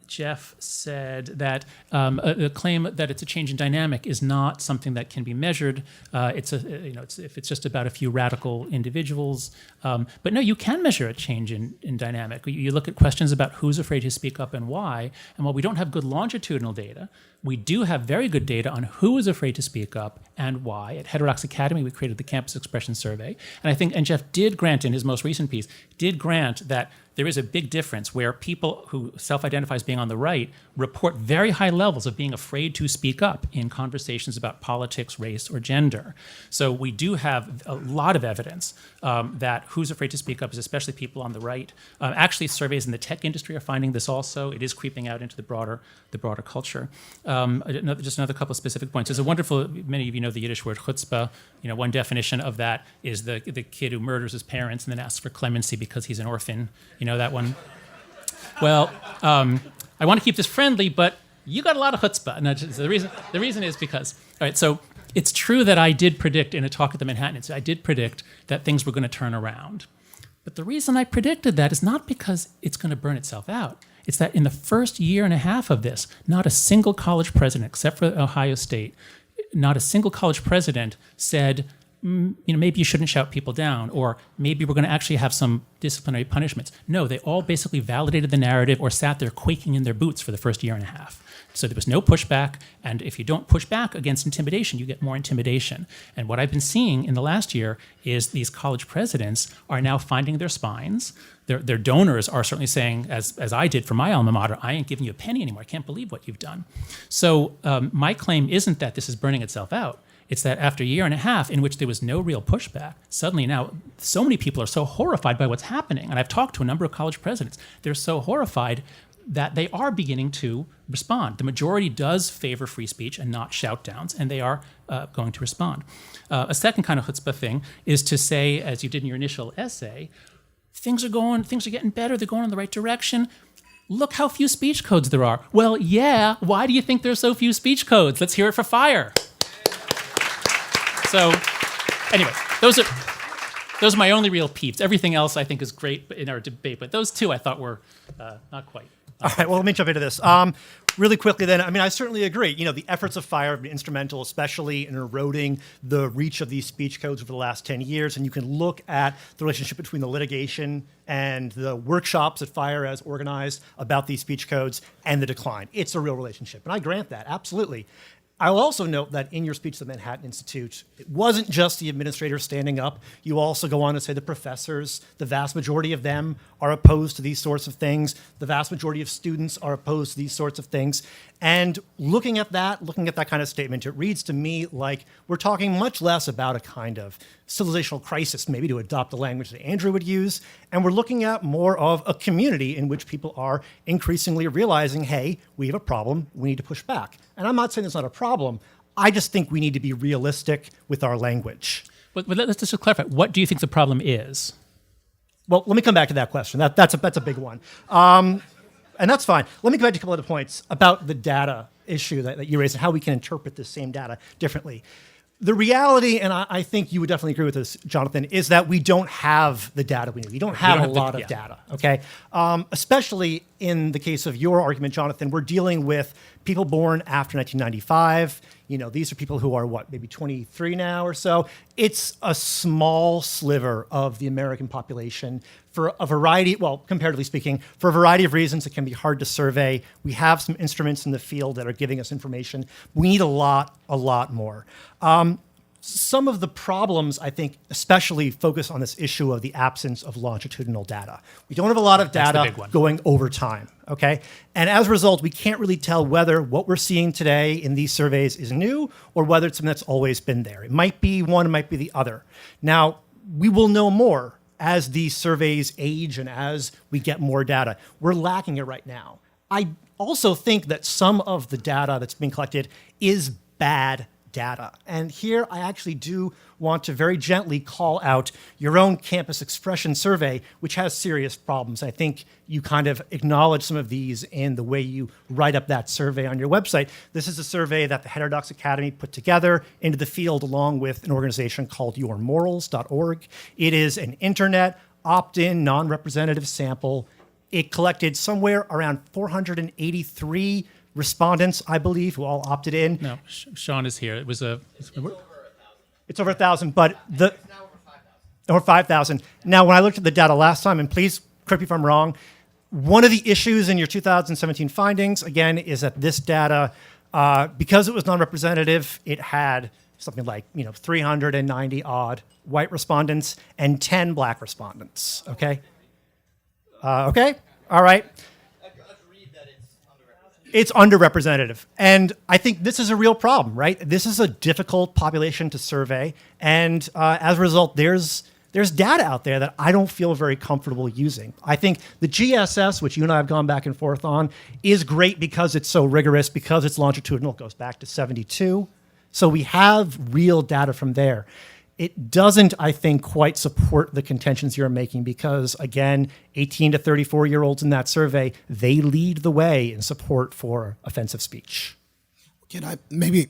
Jeff said that the claim that it's a change in dynamic is not something that can be measured. If it's just about a few radical individuals. But no, you can measure a change in dynamic. You look at questions about who's afraid to speak up and why. And while we don't have good longitudinal data, we do have very good data on who is afraid to speak up and why. At Heterodox Academy, we created the Campus Expression Survey. And Jeff did grant in his most recent piece, that there is a big difference where people who self-identify as being on the right report very high levels of being afraid to speak up in conversations about politics, race, or gender. So we do have a lot of evidence that who's afraid to speak up is especially people on the right. Actually, surveys in the tech industry are finding this also. It is creeping out into the broader culture. Just another couple of specific points. There's a wonderful, many of you know the Yiddish word chutzpah. One definition of that is the kid who murders his parents and then asks for clemency because he's an orphan. You know that one? Well, I want to keep this friendly, but you got a lot of chutzpah. And the reason is because, all right, so it's true that I did predict in a talk at the Manhattan Institute, I did predict that things were going to turn around. But the reason I predicted that is not because it's going to burn itself out. It's that in the first year and a half of this, not a single college president, except for Ohio State, not a single college president said, maybe you shouldn't shout people down, or maybe we're going to actually have some disciplinary punishments. No, they all basically validated the narrative or sat there quaking in their boots for the first year and a half. So there was no pushback, and if you don't push back against intimidation, you get more intimidation. And what I've been seeing in the last year is these college presidents are now finding their spines. Their donors are certainly saying, as I did for my alma mater, I ain't giving you a penny anymore. I can't believe what you've done. So my claim isn't that this is burning itself out. It's that after a year and a half in which there was no real pushback, suddenly now so many people are so horrified by what's happening. And I've talked to a number of college presidents. They're so horrified that they are beginning to respond. The majority does favor free speech and not shout downs, and they are going to respond. A second kind of chutzpah thing is to say, as you did in your initial essay, things are getting better, they're going in the right direction. Look how few speech codes there are. Well, yeah, why do you think there's so few speech codes? Let's hear it for fire. So, anyways, those are my only real peeps. Everything else I think is great in our debate, but those two I thought were not quite. All right, well, let me jump into this. Really quickly then, I certainly agree. The efforts of FIRE have been instrumental, especially in eroding the reach of these speech codes over the last 10 years. And you can look at the relationship between the litigation and the workshops that FIRE has organized about these speech codes and the decline. It's a real relationship. And I grant that, absolutely. I'll also note that in your speech to the Manhattan Institute, it wasn't just the administrators standing up. You also go on to say the professors, the vast majority of them are opposed to these sorts of things. The vast majority of students are opposed to these sorts of things. And looking at that kind of statement, it reads to me like we're talking much less about a kind of civilizational crisis, maybe to adopt the language that Andrew would use, and we're looking at more of a community in which people are increasingly realizing, hey, we have a problem, we need to push back. And I'm not saying it's not a problem, I just think we need to be realistic with our language. But let's just clarify, what do you think the problem is? Well, let me come back to that question. That's a big one. And that's fine. Let me go back to a couple other points about the data issue that you raised and how we can interpret this same data differently. The reality, and I think you would definitely agree with this, Jonathan, is that we don't have the data we need. We don't have a lot of data, okay? Especially in the case of your argument, Jonathan, we're dealing with people born after 1995. These are people who are, maybe 23 now or so. It's a small sliver of the American population for a variety, comparatively speaking, for a variety of reasons. It can be hard to survey. We have some instruments in the field that are giving us information. We need a lot more. Some of the problems, I think, especially focus on this issue of the absence of longitudinal data. We don't have a lot of data going over time, okay? And as a result, we can't really tell whether what we're seeing today in these surveys is new or whether it's something that's always been there. It might be one, it might be the other. Now, we will know more as these surveys age and as we get more data. We're lacking it right now. I also think that some of the data that's being collected is bad data. And here I actually do want to very gently call out your own campus expression survey, which has serious problems. I think you kind of acknowledge some of these in the way you write up that survey on your website. This is a survey that the Heterodox Academy put together into the field along with an organization called yourmorals.org. It is an internet, opt-in, non-representative sample. It collected somewhere around 483 respondents, I believe, who all opted in. No, Sean is here. It's over 1,000, but over 5,000. Now, when I looked at the data last time, and please correct me if I'm wrong, one of the issues in your 2017 findings, again, is that this data, because it was non-representative, it had something like 390 odd white respondents and 10 black respondents. Okay. Okay. All right. It's underrepresentative. And I think this is a real problem, right? This is a difficult population to survey. And as a result, there's data out there that I don't feel very comfortable using. I think the GSS, which you and I have gone back and forth on, is great because it's so rigorous, because it's longitudinal. It goes back to 72. So we have real data from there. It doesn't, I think, quite support the contentions you're making because, again, 18 to 34-year-olds in that survey, they lead the way in support for offensive speech. Can I maybe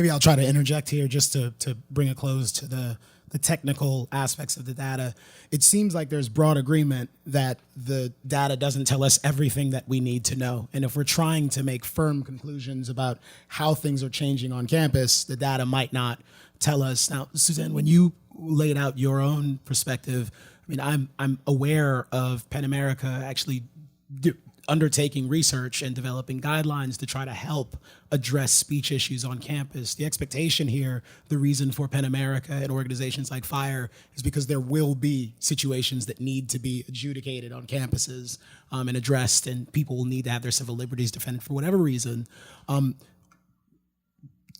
I'll try to interject here just to bring a close to the technical aspects of the data. It seems like there's broad agreement that the data doesn't tell us everything that we need to know. And if we're trying to make firm conclusions about how things are changing on campus, the data might not tell us. Now, Suzanne, when you laid out your own perspective, I mean, I'm aware of Penn America actually undertaking research and developing guidelines to try to help address speech issues on campus. The expectation here, the reason for Penn America and organizations like FIRE is because there will be situations that need to be adjudicated on campuses and addressed, and people will need to have their civil liberties defended for whatever reason.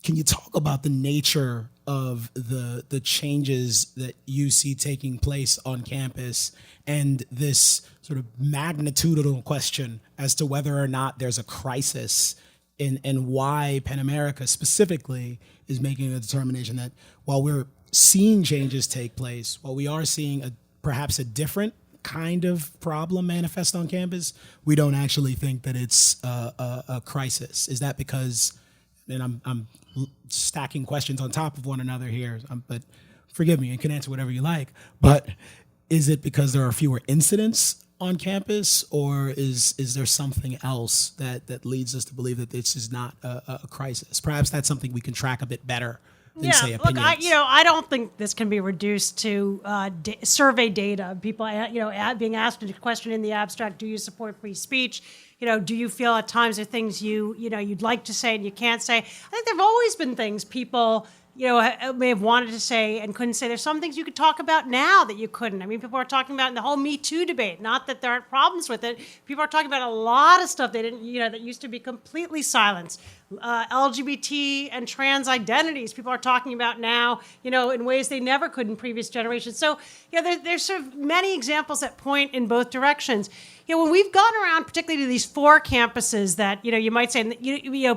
Can you talk about the nature of the changes that you see taking place on campus and this sort of magnitudinal question as to whether or not there's a crisis and why Penn America specifically is making a determination that while we're seeing changes take place, while we are seeing perhaps a different kind of problem manifest on campus, we don't actually think that it's a crisis? Is that because, and I'm stacking questions on top of one another here, but forgive me, you can answer whatever you like, but is it because there are fewer incidents on campus, or is there something else that leads us to believe that this is not a crisis? Perhaps that's something we can track a bit better than, say, opinions. Look, I don't think this can be reduced to survey data. People, being asked a question in the abstract: do you support free speech? Do you feel at times there are things you'd like to say and you can't say? I think there have always been things people may have wanted to say and couldn't say. There's some things you could talk about now that you couldn't. I mean, people are talking about in the whole Me Too debate, not that there aren't problems with it. People are talking about a lot of stuff they didn't, that used to be completely silenced. LGBT and trans identities, people are talking about now, in ways they never could in previous generations. So, there's sort of many examples that point in both directions. When we've gone around, particularly to these 4 campuses that, you might say,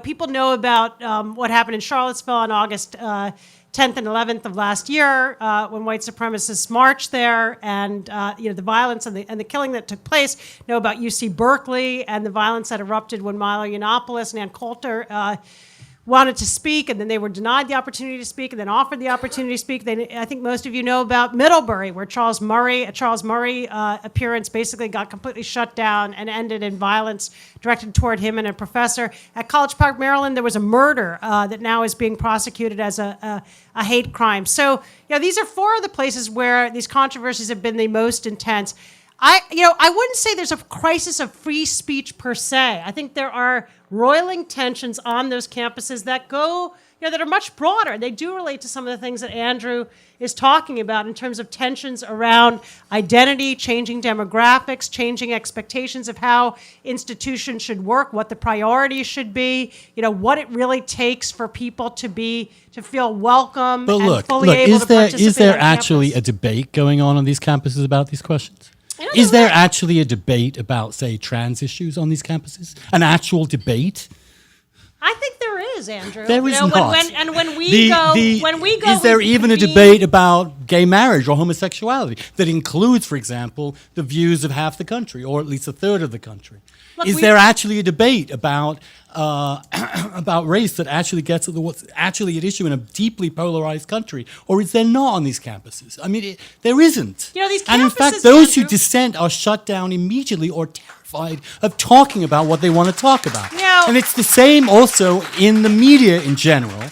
people know about what happened in Charlottesville on August 10th and 11th of last year when white supremacists marched there, and the violence and the killing that took place. Know about UC Berkeley and the violence that erupted when Milo Yiannopoulos and Ann Coulter wanted to speak, and then they were denied the opportunity to speak, and then offered the opportunity to speak. I think most of you know about Middlebury, where a Charles Murray appearance basically got completely shut down and ended in violence directed toward him and a professor. At College Park, Maryland, there was a murder that now is being prosecuted as a hate crime. So, these are 4 of the places where these controversies have been the most intense. I wouldn't say there's a crisis of free speech per se. I think there are roiling tensions on those campuses that go, that are much broader. They do relate to some of the things that Andrew is talking about in terms of tensions around identity, changing demographics, changing expectations of how institutions should work, what the priorities should be, what it really takes for people to feel welcome and fully able to participate. Is there actually a debate going on these campuses about these questions? Is there actually a debate about, say, trans issues on these campuses? An actual debate? I think there is, Andrew. There is not. When we go, is there even a debate about gay marriage or homosexuality that includes, for example, the views of half the country, or at least a third of the country? Look, is there actually a debate about race that actually gets at what's actually at issue in a deeply polarized country, or is there not on these campuses? I mean, there isn't. These and in campuses, fact, those who Andrew, dissent are shut down immediately or terrified of talking about what they want to talk about. And it's the same also in the media in general.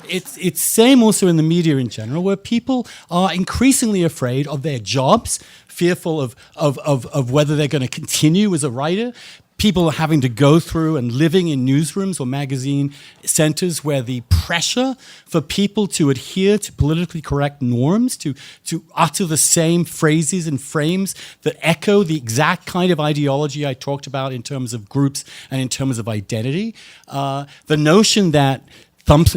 It's same also in the media in general, where people are increasingly afraid of their jobs, fearful of whether they're going to continue as a writer. People are having to go through and living in newsrooms or magazine centers where the pressure for people to adhere to politically correct norms, to utter the same phrases and frames that echo the exact kind of ideology I talked about in terms of groups and in terms of identity. The notion that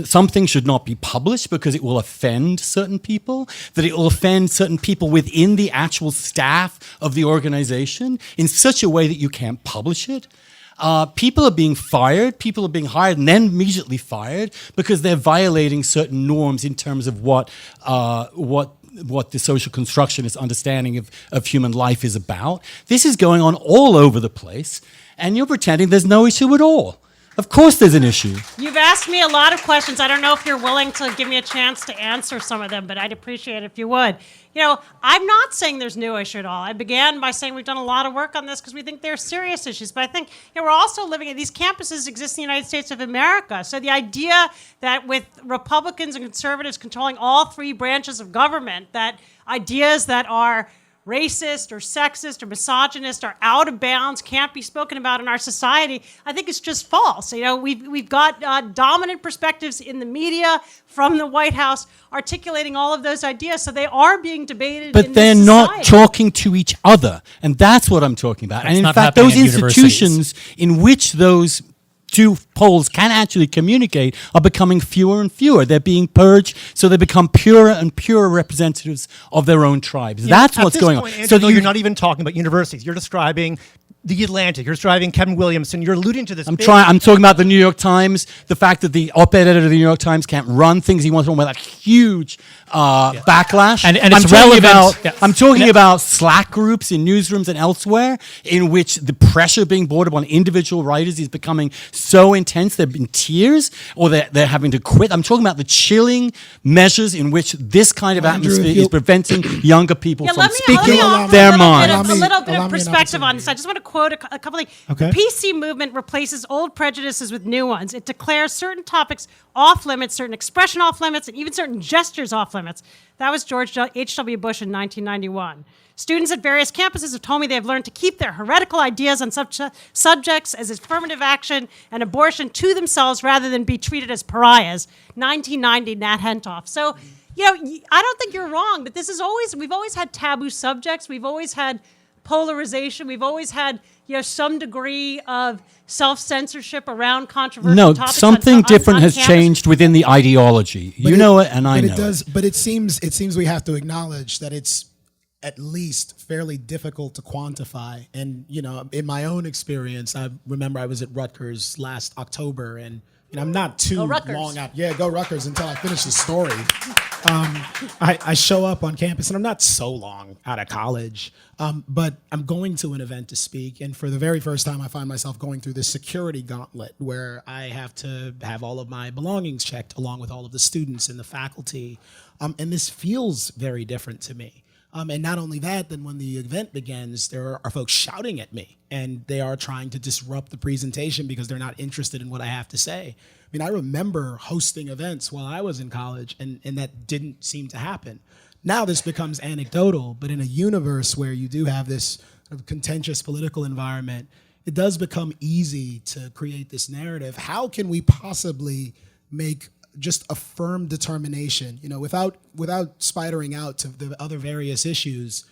something should not be published because it will offend certain people, that it will offend certain people within the actual staff of the organization in such a way that you can't publish it. People are being fired, people are being hired and then immediately fired because they're violating certain norms in terms of what the social constructionist understanding of human life is about. This is going on all over the place, and you're pretending there's no issue at all. Of course there's an issue. You've asked me a lot of questions. I don't know if you're willing to give me a chance to answer some of them, but I'd appreciate it if you would. I'm not saying there's no issue at all. I began by saying we've done a lot of work on this because we think they're serious issues. But I think we're also living in these campuses exist in the United States of America. So the idea that with Republicans and conservatives controlling all three branches of government, that ideas that are racist or sexist or misogynist are out of bounds, can't be spoken about in our society, I think it's just false. We've got dominant perspectives in the media from the White House articulating all of those ideas, so they are being debated but in they're this not society. talking to each other, and that's what I'm talking about. That's and in not fact, happening those in institutions in which those two poles can actually communicate are becoming fewer and fewer. They're being purged, so they become purer and purer representatives of their own tribes. That's what's going on. Andrew, so you're not even talking about universities. You're describing The Atlantic. You're describing Kevin Williamson. You're alluding to this. I'm talking about the New York Times, the fact that the op-ed editor of the New York Times can't run things he wants to run without huge backlash. And it's relevant. I'm talking about Slack groups in newsrooms and elsewhere in which the pressure being brought upon individual writers is becoming so intense they're in tears or they're having to quit. I'm talking about the chilling measures in which this kind of atmosphere is preventing younger people from speaking their minds. A little bit of perspective on this. I just want to quote a couple of things. Okay. The PC movement replaces old prejudices with new ones. It declares certain topics off limits, certain expression off limits, and even certain gestures off limits. That was George H.W. Bush in 1991. Students at various campuses have told me they have learned to keep their heretical ideas on subjects as affirmative action and abortion to themselves rather than be treated as pariahs. 1990, Nat Hentoff. So, I don't think you're wrong, but we've always had taboo subjects. We've always had polarization. We've always had, some degree of self-censorship around controversial topics. Something different on has campus. changed within the ideology. You know it, and I know it. But it seems we have to acknowledge that it's at least fairly difficult to quantify. And, in my own experience, I remember I was at Rutgers last October, and I'm not too long out. Yeah, go Rutgers until I finish the story. I show up on campus, and I'm not so long out of college, but I'm going to an event to speak, and for the very first time, I find myself going through this security gauntlet where I have to have all of my belongings checked along with all of the students and the faculty, and this feels very different to me. And not only that, then when the event begins, there are folks shouting at me, and they are trying to disrupt the presentation because they're not interested in what I have to say. I remember hosting events while I was in college, and that didn't seem to happen. Now this becomes anecdotal, but in a universe where you do have this contentious political environment, it does become easy to create this narrative. How can we possibly make just a firm determination, without spidering out to the other various issues?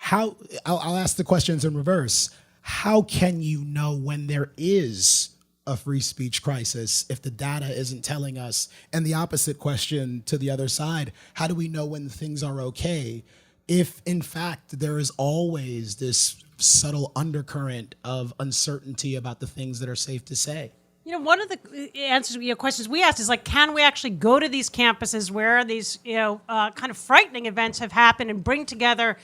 I'll ask the questions in reverse. How can you know when there is a free speech crisis if the data isn't telling us? And the opposite question to the other side, how do we know when things are okay if in fact there is always this subtle undercurrent of uncertainty about the things that are safe to say? One of the answers, questions we asked is like, can we actually go to these campuses where these, kind of frightening events have happened and bring together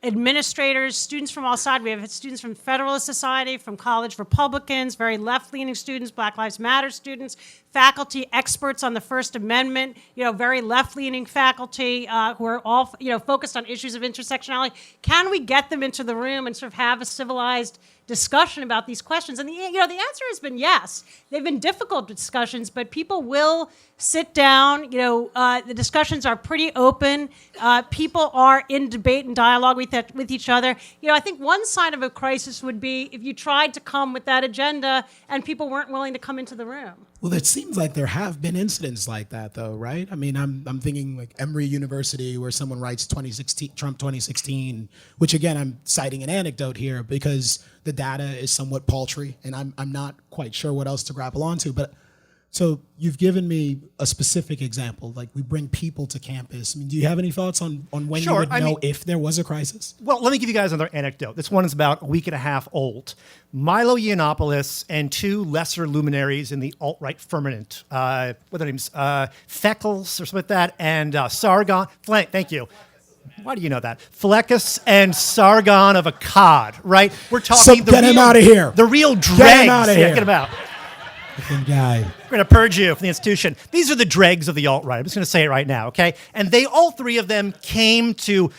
administrators, students from all sides. We have students from Federalist Society, from college Republicans, very left-leaning students, Black Lives Matter students, faculty experts on the First Amendment, very left-leaning faculty who are all, focused on issues of intersectionality. Can we get them into the room and sort of have a civilized discussion about these questions? And the answer has been yes. They've been difficult discussions, but people will sit down. The discussions are pretty open. People are in debate and dialogue with each other. I think one sign of a crisis would be if you tried to come with that agenda and people weren't willing to come into the room. Well, it seems like there have been incidents like that, though, right? I mean, I'm thinking like Emory University, where someone writes Trump 2016, which again, I'm citing an anecdote here because the data is somewhat paltry, and I'm not quite sure what else to grapple onto. But so you've given me a specific example, like we bring people to campus. I mean, do you have any thoughts on when you would know if there was a crisis? Well, let me give you guys another anecdote. This one is about a week and a half old. Milo Yiannopoulos and two lesser luminaries in the alt-right firmament, what are their names? Feckles or something like that, and Sargon. Thank you. Why do you know that? Fleckus and Sargon of Akkad, right? We're talking get him out of here. The real dregs. Get him out of here. Get him out. Guy. We're going to purge you from the institution. These are the dregs of the alt-right. I'm just going to say it right now, okay? And all three of them came to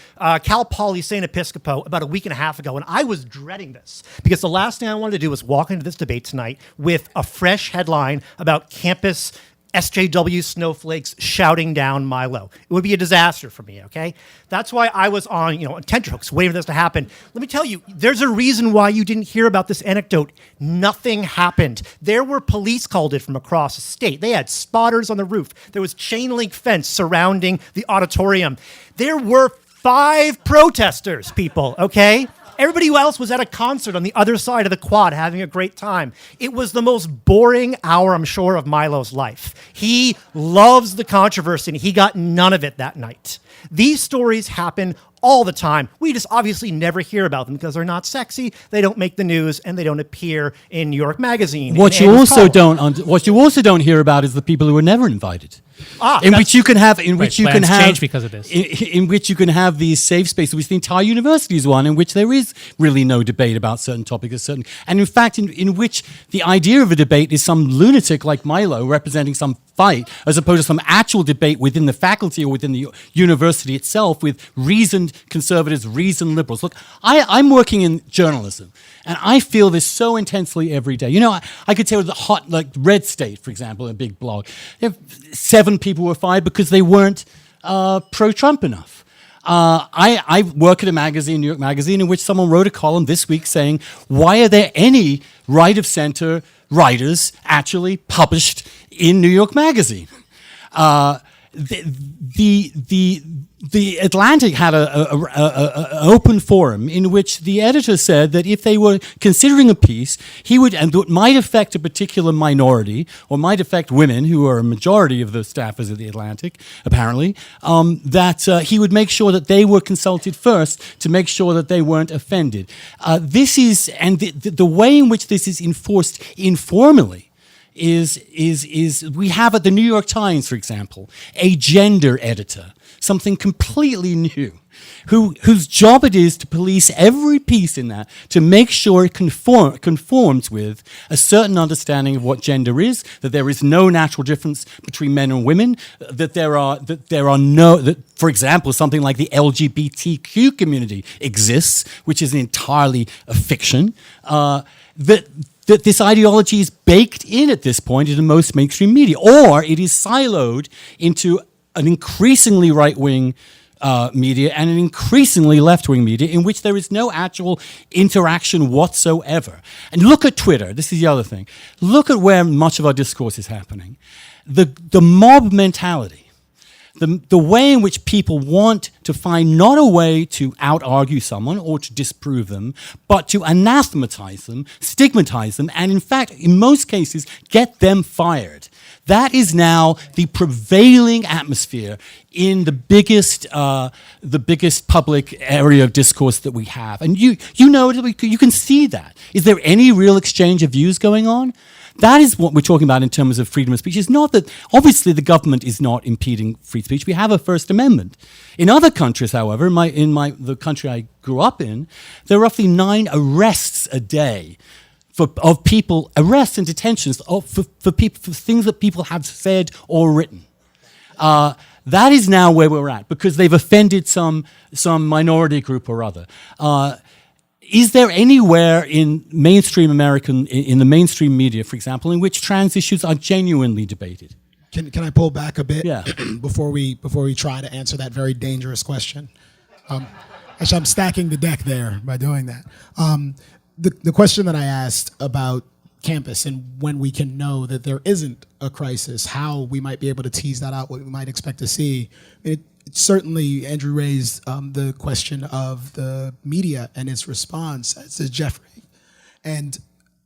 Cal Poly St. Episcopo about a week and a half ago, and I was dreading this because the last thing I wanted to do was walk into this debate tonight with a fresh headline about campus SJW snowflakes shouting down Milo. It would be a disaster for me, okay? That's why I was on tenterhooks waiting for this to happen. Let me tell you, there's a reason why you didn't hear about this anecdote. Nothing happened. There were police called in from across the state. They had spotters on the roof. There was chain link fence surrounding the auditorium. There were 5 protesters, people, okay? Everybody else was at a concert on the other side of the quad having a great time. It was the most boring hour, I'm sure, of Milo's life. He loves the controversy, and he got none of it that night. These stories happen all the time. We just obviously never hear about them because they're not sexy, they don't make the news, and they don't appear in New York Magazine. What you also don't hear about is the people who were never invited. Which you can have change because of this. In which you can have these safe spaces, which the entire university is one, in which there is really no debate about certain topics, and in fact, in which the idea of a debate is some lunatic like Milo representing some fight, as opposed to some actual debate within the faculty or within the university itself with reasoned conservatives, reasoned liberals. Look, I'm working in journalism, and I feel this so intensely every day. I could tell the Red State, for example, a big blog. 7 people were fired because they weren't pro-Trump enough. I work at a magazine, New York Magazine, in which someone wrote a column this week saying, why are there any right-of-center writers actually published in New York Magazine? The Atlantic had an open forum in which the editor said that if they were considering a piece, he would, and it might affect a particular minority or might affect women who are a majority of the staffers at the Atlantic, apparently, that he would make sure that they were consulted first to make sure that they weren't offended. The way in which this is enforced informally is we have at the New York Times, for example, a gender editor, something completely new, whose job it is to police every piece in that to make sure it conforms with a certain understanding of what gender is, that there is no natural difference between men and women, for example, something like the LGBTQ community exists, which is entirely a fiction, that this ideology is baked in at this point in the most mainstream media, or it is siloed into an increasingly right-wing media and an increasingly left-wing media in which there is no actual interaction whatsoever. And look at Twitter. This is the other thing. Look at where much of our discourse is happening. The mob mentality. The way in which people want to find not a way to out-argue someone or to disprove them, but to anathematize them, stigmatize them, and in fact, in most cases, get them fired. That is now the prevailing atmosphere in the biggest public area of discourse that we have. And you can see that. Is there any real exchange of views going on? that is what we're talking about in terms of freedom of speech. It's not that, obviously, the government is not impeding free speech. We have a First Amendment. In other countries, however, the country I grew up in, there are roughly 9 arrests a day of people, arrests and detentions for things that people have said or written. That is now where we're at, because they've offended some minority group or other. Is there anywhere in mainstream in the mainstream media, for example, in which trans issues are genuinely debated? Can I pull back a bit? Yeah. before we try to answer that very dangerous question? Actually, I'm stacking the deck there by doing that. The question that I asked about campus and when we can know that there isn't a crisis, how we might be able to tease that out, what we might expect to see. Certainly, Andrew raised the question of the media and its response, as did Jeffrey. And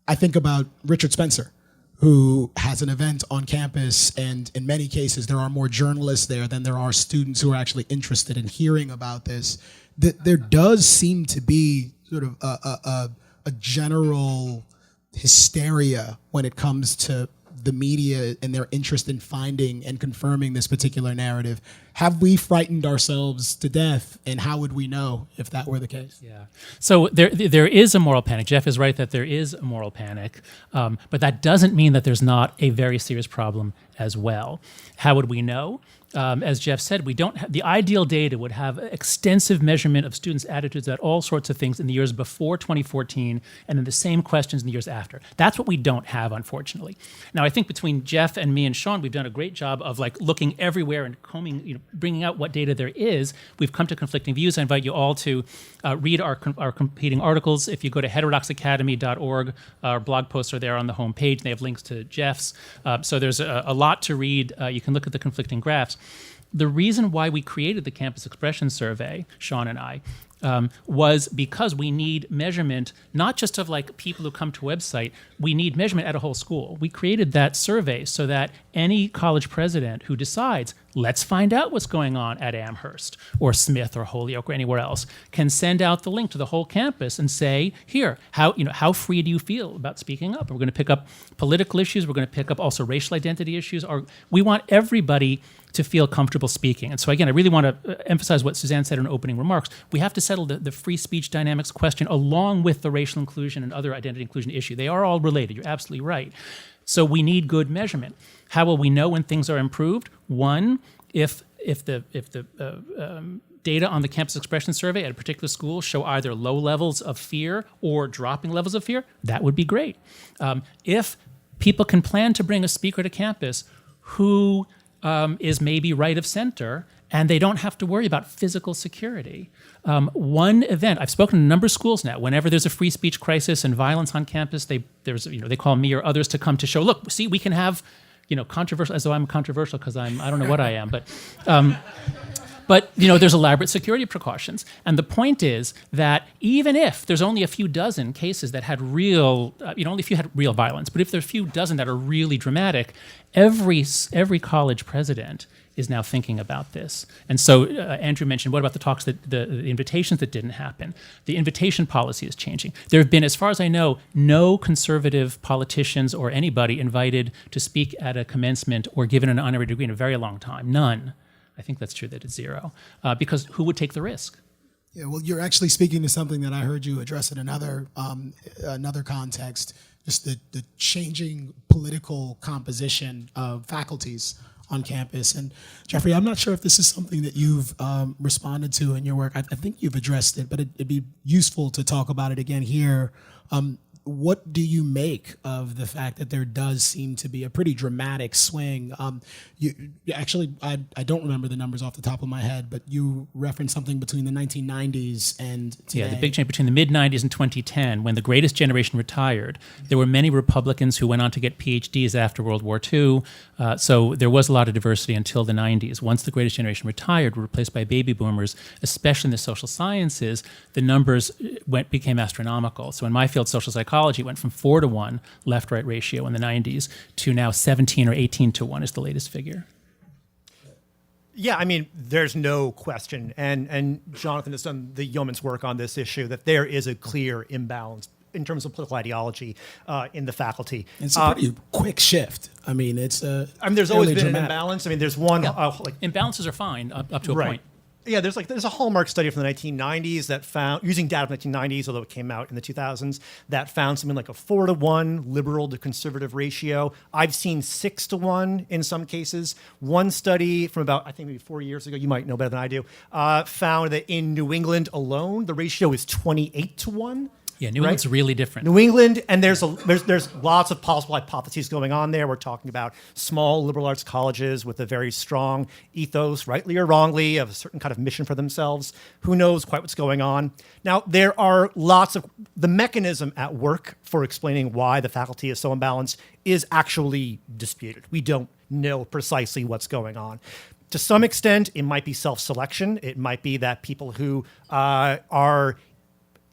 I think about Richard Spencer, who has an event on campus, and in many cases, there are more journalists there than there are students who are actually interested in hearing about this. There does seem to be sort of a general hysteria when it comes to the media and their interest in finding and confirming this particular narrative. Have we frightened ourselves to death, and how would we know if that were the case? Yeah. So there is a moral panic. Jeff is right that there is a moral panic, but that doesn't mean that there's not a very serious problem as well. How would we know? As Jeff said, we don't have, the ideal data would have extensive measurement of students' attitudes at all sorts of things in the years before 2014, and then the same questions in the years after. That's what we don't have, unfortunately. Now, I think between Jeff and me and Sean, we've done a great job of looking everywhere and combing, bringing out what data there is. We've come to conflicting views. I invite you all to read our competing articles. If you go to heterodoxacademy.org, our blog posts are there on the home page. They have links to Jeff's. So there's a lot to read. You can look at the conflicting graphs. The reason why we created the Campus Expression Survey, Sean and I, was because we need measurement, not just of people who come to a website, we need measurement at a whole school. We created that survey so that any college president who decides, let's find out what's going on at Amherst or Smith or Holyoke or anywhere else, can send out the link to the whole campus and say, here, how free do you feel about speaking up? We're going to pick up political issues. We're going to pick up also racial identity issues. We want everybody to feel comfortable speaking. And so again, I really want to emphasize what Suzanne said in her opening remarks. We have to settle the free speech dynamics question along with the racial inclusion and other identity inclusion issue. They are all related. You're absolutely right. So we need good measurement. How will we know when things are improved? One, if the data on the Campus Expression Survey at a particular school show either low levels of fear or dropping levels of fear, that would be great. If people can plan to bring a speaker to campus who is maybe right of center, and they don't have to worry about physical security. One event, I've spoken to a number of schools now, whenever there's a free speech crisis and violence on campus, they call me or others to come to show, look, see, we can have, controversial, as though I'm controversial because I don't know what I am, but there's elaborate security precautions. And the point is that even if there's only a few dozen cases that had real, only if you had real violence, but if there's a few dozen that are really dramatic, every college president is now thinking about this. And so Andrew mentioned, what about the talks, the invitations that didn't happen? The invitation policy is changing. There have been, as far as I know, no conservative politicians or anybody invited to speak at a commencement or given an honorary degree in a very long time. None. I think that's true that it's zero. Because who would take the risk? Yeah, well, you're actually speaking to something that I heard you address in another context, just the changing political composition of faculties on campus. And Jeffrey, I'm not sure if this is something that you've responded to in your work. I think you've addressed it, but it'd be useful to talk about it again here. What do you make of the fact that there does seem to be a pretty dramatic swing? I don't remember the numbers off the top of my head, but you referenced something between the 1990s and today. Yeah, the big change between the mid-90s and 2010, when the greatest generation retired, there were many Republicans who went on to get PhDs after World War II, so there was a lot of diversity until the 90s. Once the greatest generation retired, were replaced by baby boomers, especially in the social sciences, the numbers became astronomical. So in my field, social psychology, it went from 4-to-1 left-right ratio in the 90s to now 17 or 18-to-1 is the latest figure. Yeah, I mean, there's no question, and Jonathan has done the yeoman's work on this issue, that there is a clear imbalance in terms of political ideology in the faculty. It's a pretty quick shift. I mean, there's always been an imbalance. I mean, there's one imbalances are fine up to a point. Yeah, there's a hallmark study from the 1990s that found, using data from the 1990s, although it came out in the 2000s, that found something like a 4-to-1 liberal to conservative ratio. I've seen 6-to-1 in some cases. One study from about, I think maybe 4 years ago, you might know better than I do, found that in New England alone, the ratio is 28-to-1. Yeah, New England's really different. New England, and there's lots of possible hypotheses going on there. We're talking about small liberal arts colleges with a very strong ethos, rightly or wrongly, of a certain kind of mission for themselves. Who knows quite what's going on? Now, there are lots of the mechanism at work for explaining why the faculty is so imbalanced is actually disputed. We don't know precisely what's going on. To some extent, it might be self-selection. It might be that people who are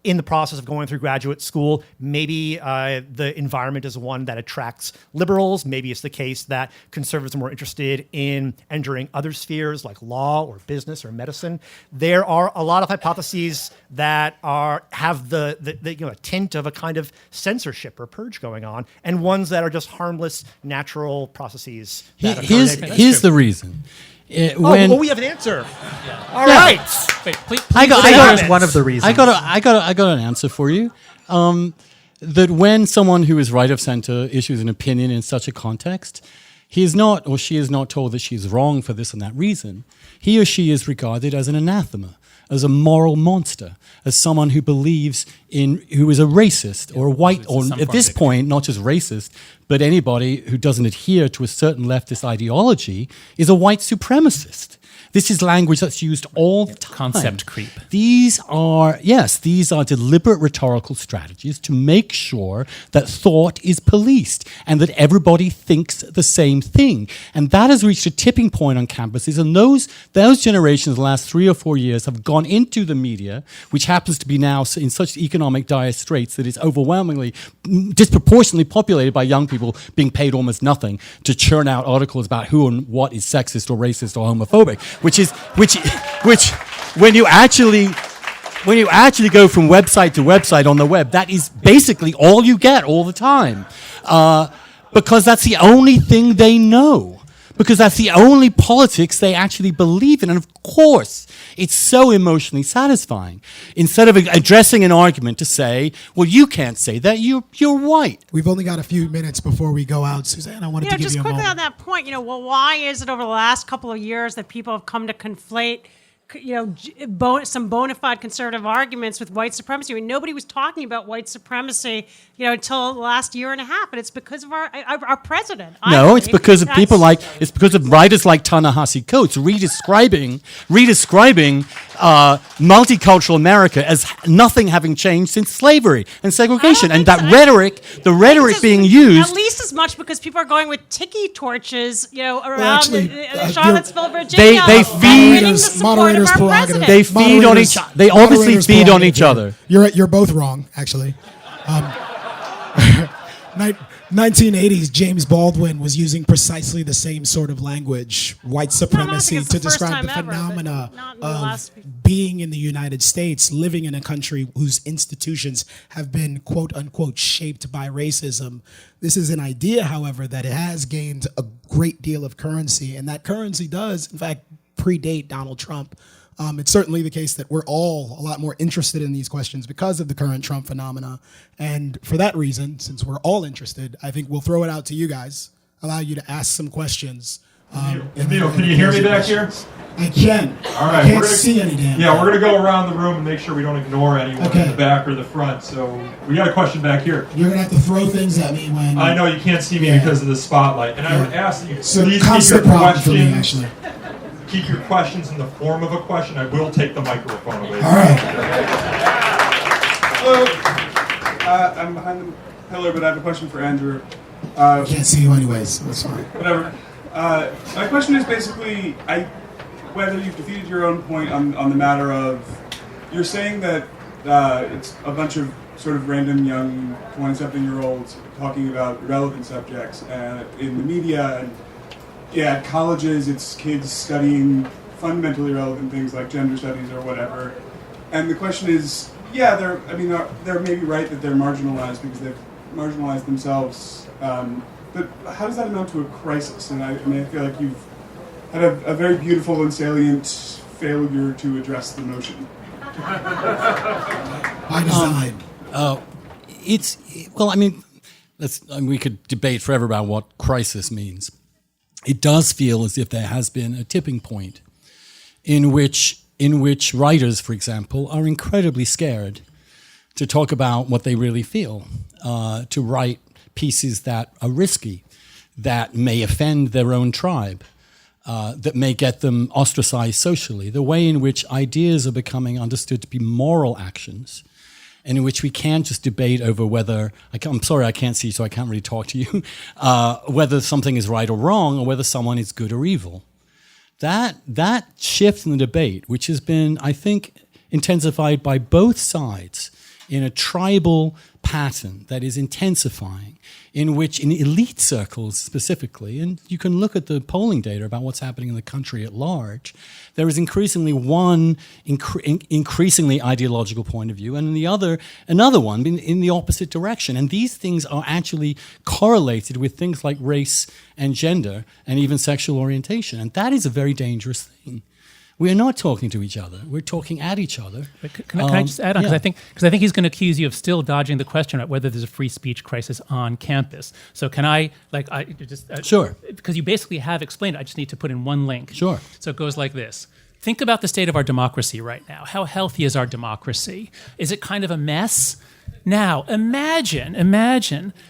in the process of going through graduate school, maybe the environment is one that attracts liberals. Maybe it's the case that conservatives are more interested in entering other spheres like law or business or medicine. There are a lot of hypotheses that have the tint of a kind of censorship or purge going on, and ones that are just harmless, natural processes. Here's the reason. We have an answer. Yeah. All right. Wait, please Here's one of the reasons. I got an answer for you. That when someone who is right of center issues an opinion in such a context, he is not or she is not told that she is wrong for this and that reason. He or she is regarded as an anathema, as a moral monster, as someone who believes who is a racist or a white, or at this point, not just racist, but anybody who doesn't adhere to a certain leftist ideology is a white supremacist. This is language that's used all the time. Concept creep. These are deliberate rhetorical strategies to make sure that thought is policed and that everybody thinks the same thing. And that has reached a tipping point on campuses. And those generations, the last 3 or 4 years, have gone into the media, which happens to be now in such economic dire straits that it's overwhelmingly, disproportionately populated by young people being paid almost nothing to churn out articles about who and what is sexist or racist or homophobic. Which when you actually go from website to website on the web, that is basically all you get all the time, because that's the only thing they know, because that's the only politics they actually believe in, and of course, it's so emotionally satisfying. Instead of addressing an argument to say, well, you can't say that, you're white. We've only got a few minutes before we go out, Suzanne. I wanted to give you a moment. Just quickly on that point, why is it over the last couple of years that people have come to conflate some bona fide conservative arguments with white supremacy? I mean, nobody was talking about white supremacy, until the last year and a half, and it's because of our president. No, it's because of it's because of writers like Ta-Nehisi Coates redescribing multicultural America as nothing having changed since slavery and segregation, and that the rhetoric being used. At least as much because people are going with tiki torches, around Charlottesville, Virginia. They feed. Moderators' prerogative. They feed on each other. They obviously feed on each other. You're both wrong, actually. 1980s, James Baldwin was using precisely the same sort of language, white supremacy, to describe the phenomena of being in the United States, living in a country whose institutions have been, quote unquote, shaped by racism. This is an idea, however, that has gained a great deal of currency, and that currency does, in fact, predate Donald Trump. It's certainly the case that we're all a lot more interested in these questions because of the current Trump phenomena. And for that reason, since we're all interested, I think we'll throw it out to you guys, allow you to ask some questions. Neil, can you hear me back here? I can. All right. I can't see any damn. Yeah, we're going to go around the room and make sure we don't ignore anyone in the back or the front. So we got a question back here. You're going to have to throw things at me when... I know you can't see me because of the spotlight. And I would ask that you please keep your questions... Keep your questions in the form of a question. I will take the microphone away. All right. Hello. I'm behind the pillar, but I have a question for Andrew. I can't see you anyways, so that's fine. Whatever. My question is basically whether you've defeated your own point on the matter of, you're saying that it's a bunch of sort of random young 20-something-year-olds talking about relevant subjects in the media, and at colleges, it's kids studying fundamentally relevant things like gender studies or whatever. And the question is, yeah, they're maybe right that they're marginalized because they've marginalized themselves. But how does that amount to a crisis? And I feel like you've had a very beautiful and salient failure to address the notion. By design. We could debate forever about what crisis means. It does feel as if there has been a tipping point in which writers, for example, are incredibly scared to talk about what they really feel, to write pieces that are risky, that may offend their own tribe, that may get them ostracized socially. The way in which ideas are becoming understood to be moral actions, and in which we can't just debate over whether, I'm sorry I can't see so I can't really talk to you, whether something is right or wrong, or whether someone is good or evil. That shift in the debate, which has been, I think, intensified by both sides in a tribal pattern that is intensifying, in which in elite circles specifically, and you can look at the polling data about what's happening in the country at large, there is increasingly one increasingly ideological point of view, and the other another one in the opposite direction. And these things are actually correlated with things like race and gender and even sexual orientation, and that is a very dangerous thing. We are not talking to each other. We're talking at each other. Can I just add on? Yeah. Because I think he's going to accuse you of still dodging the question about whether there's a free speech crisis on campus. So can I Sure. Because you basically have explained it. I just need to put in one link. Sure. So it goes like this. Think about the state of our democracy right now. How healthy is our democracy? Is it kind of a mess? Now, imagine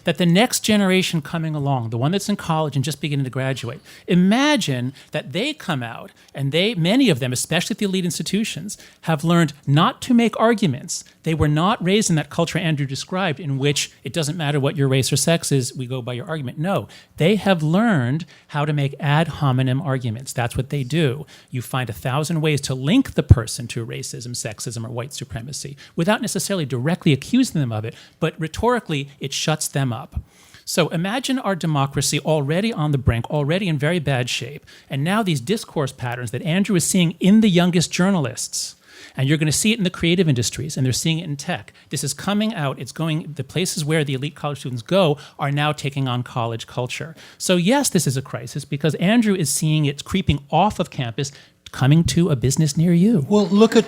that the next generation coming along, the one that's in college and just beginning to graduate, imagine that they come out and many of them, especially at the elite institutions, have learned not to make arguments. They were not raised in that culture Andrew described in which it doesn't matter what your race or sex is, we go by your argument. No, they have learned how to make ad hominem arguments. That's what they do. You find 1,000 ways to link the person to racism, sexism, or white supremacy without necessarily directly accusing them of it, but rhetorically, it shuts them up. So imagine our democracy already on the brink, already in very bad shape, and now these discourse patterns that Andrew is seeing in the youngest journalists, and you're going to see it in the creative industries, and they're seeing it in tech. This is coming out. It's going, the places where the elite college students go are now taking on college culture. So yes, this is a crisis because Andrew is seeing it creeping off of campus, coming to a business near you. Well, look at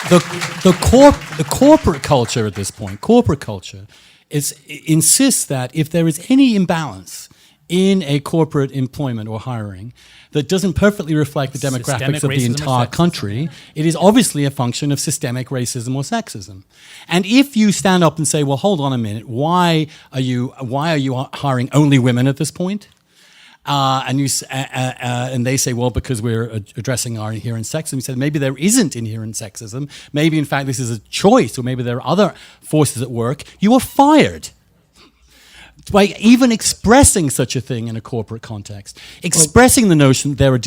the corporate culture at this point. Corporate culture insists that if there is any imbalance in a corporate employment or hiring that doesn't perfectly reflect the demographics of the entire country, it is obviously a function of systemic racism or sexism. And if you stand up and say, well, hold on a minute, why are you hiring only women at this point? And they say, well, because we're addressing our inherent sexism. We said, maybe there isn't inherent sexism. Maybe, in fact, this is a choice, or maybe there are other forces at work. You are fired by even expressing such a thing in a corporate context, expressing the notion that there are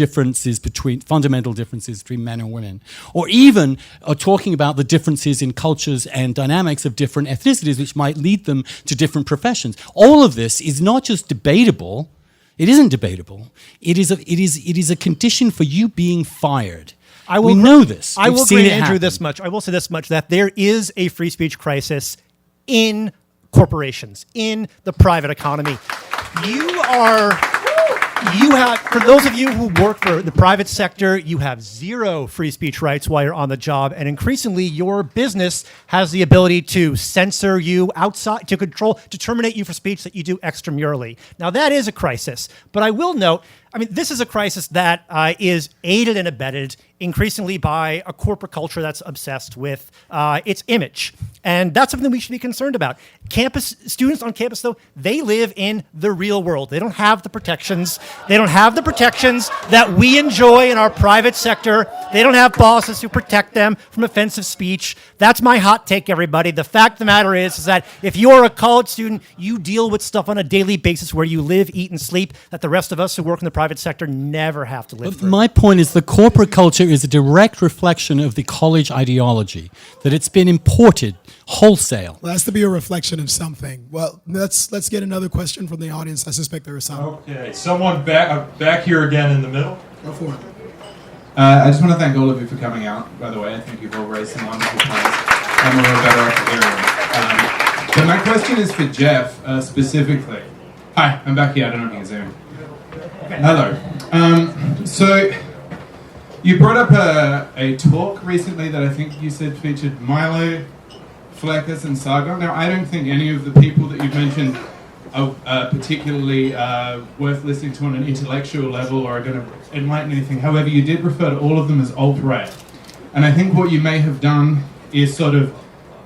fundamental differences between men and women, or even talking about the differences in cultures and dynamics of different ethnicities, which might lead them to different professions. All of this is not just debatable. It isn't debatable. It is a condition for you being fired. We know this. I We've will seen grant it Andrew happen. this much. I will say this much, that there is a free speech crisis in corporations, in the private economy. For those of you who work for the private sector, you have zero free speech rights while you're on the job, and increasingly your business has the ability to censor you outside, to terminate you for speech that you do extramurally. Now that is a crisis, but I will note, this is a crisis that is aided and abetted increasingly by a corporate culture that's obsessed with its image. And that's something we should be concerned about. Students on campus, though, they live in the real world. They don't have the protections. They don't have the protections that we enjoy in our private sector. They don't have bosses who protect them from offensive speech. That's my hot take, everybody. The fact of the matter is that if you're a college student, you deal with stuff on a daily basis where you live, eat, and sleep that the rest of us who work in the private sector never have to live through. My point is the corporate culture is a direct reflection of the college ideology, that it's been imported wholesale. Well, it has to be a reflection of something. Well, let's get another question from the audience. I suspect there is some. Okay, someone back here again in the middle. Go for it. I just want to thank all of you for coming out, by the way. I think you've all raised some wonderful points, and we're all better off hearing them. But my question is for Jeff, specifically. Hi, I'm back here. I don't know if you can see me. Hello. So, you brought up a talk recently that I think you said featured Milo, Fleccas, and Sargon. Now, I don't think any of the people that you've mentioned are particularly worth listening to on an intellectual level or are going to enlighten anything. However, you did refer to all of them as alt-right. And I think what you may have done is sort of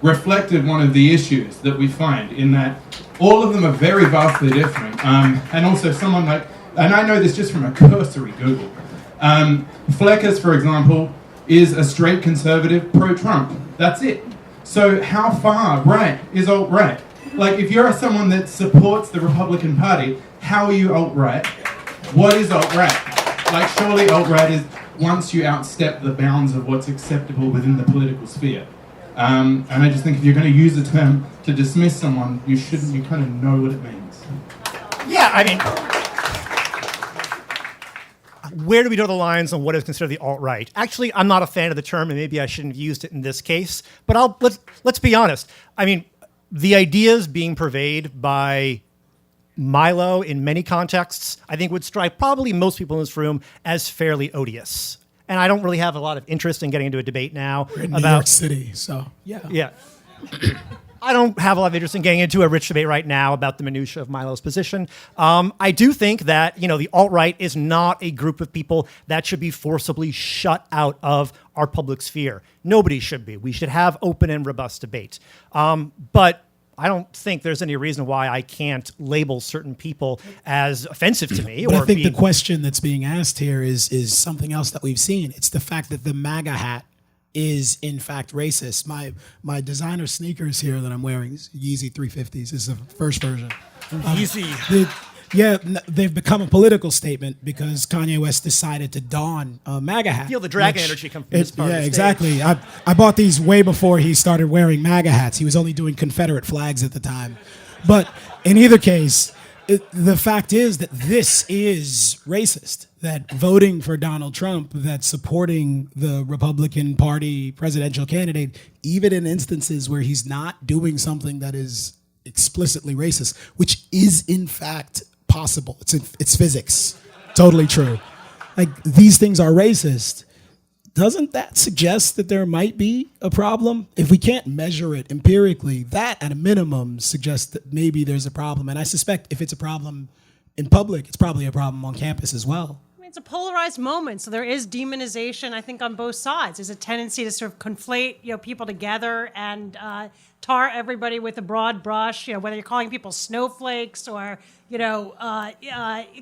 reflected one of the issues that we find in that all of them are very vastly different. And also someone like, and I know this just from a cursory Google, Fleccas, for example, is a straight conservative pro-Trump. That's it. So how far right is alt-right? Like, if you're someone that supports the Republican Party, how are you alt-right? What is alt-right? Like, surely alt-right is once you outstep the bounds of what's acceptable within the political sphere. And I just think if you're going to use a term to dismiss someone, you kind of know what it means. Yeah, I mean, where do we draw the lines on what is considered the alt-right? Actually, I'm not a fan of the term, and maybe I shouldn't have used it in this case. But let's be honest. I mean, the ideas being purveyed by Milo in many contexts, I think would strike probably most people in this room as fairly odious. And I don't really have a lot of interest in getting into a debate now We're in about New York City, so yeah. Yeah. I don't have a lot of interest in getting into a rich debate right now about the minutia of Milo's position. I do think that, the alt-right is not a group of people that should be forcibly shut out of our public sphere. Nobody should be. We should have open and robust debate. But I don't think there's any reason why I can't label certain people as offensive to me. But I think the question that's being asked here is something else that we've seen. It's the fact that the MAGA hat is in fact racist. My designer sneakers here that I'm wearing, Yeezy 350s, is the first version. Yeezy. They've become a political statement because Kanye West decided to don a MAGA hat. Feel the dragon energy come from this part of the stage. Exactly. I bought these way before he started wearing MAGA hats. He was only doing Confederate flags at the time. But in either case, the fact is that this is racist, that voting for Donald Trump, that supporting the Republican Party presidential candidate, even in instances where he's not doing something that is explicitly racist, which is in fact possible. It's physics. Totally true. Like, these things are racist. Doesn't that suggest that there might be a problem? If we can't measure it empirically, that at a minimum suggests that maybe there's a problem. And I suspect if it's a problem in public, it's probably a problem on campus as well. I mean, it's a polarized moment, so there is demonization, I think, on both sides. There's a tendency to sort of conflate, people together and tar everybody with a broad brush. Whether you're calling people snowflakes or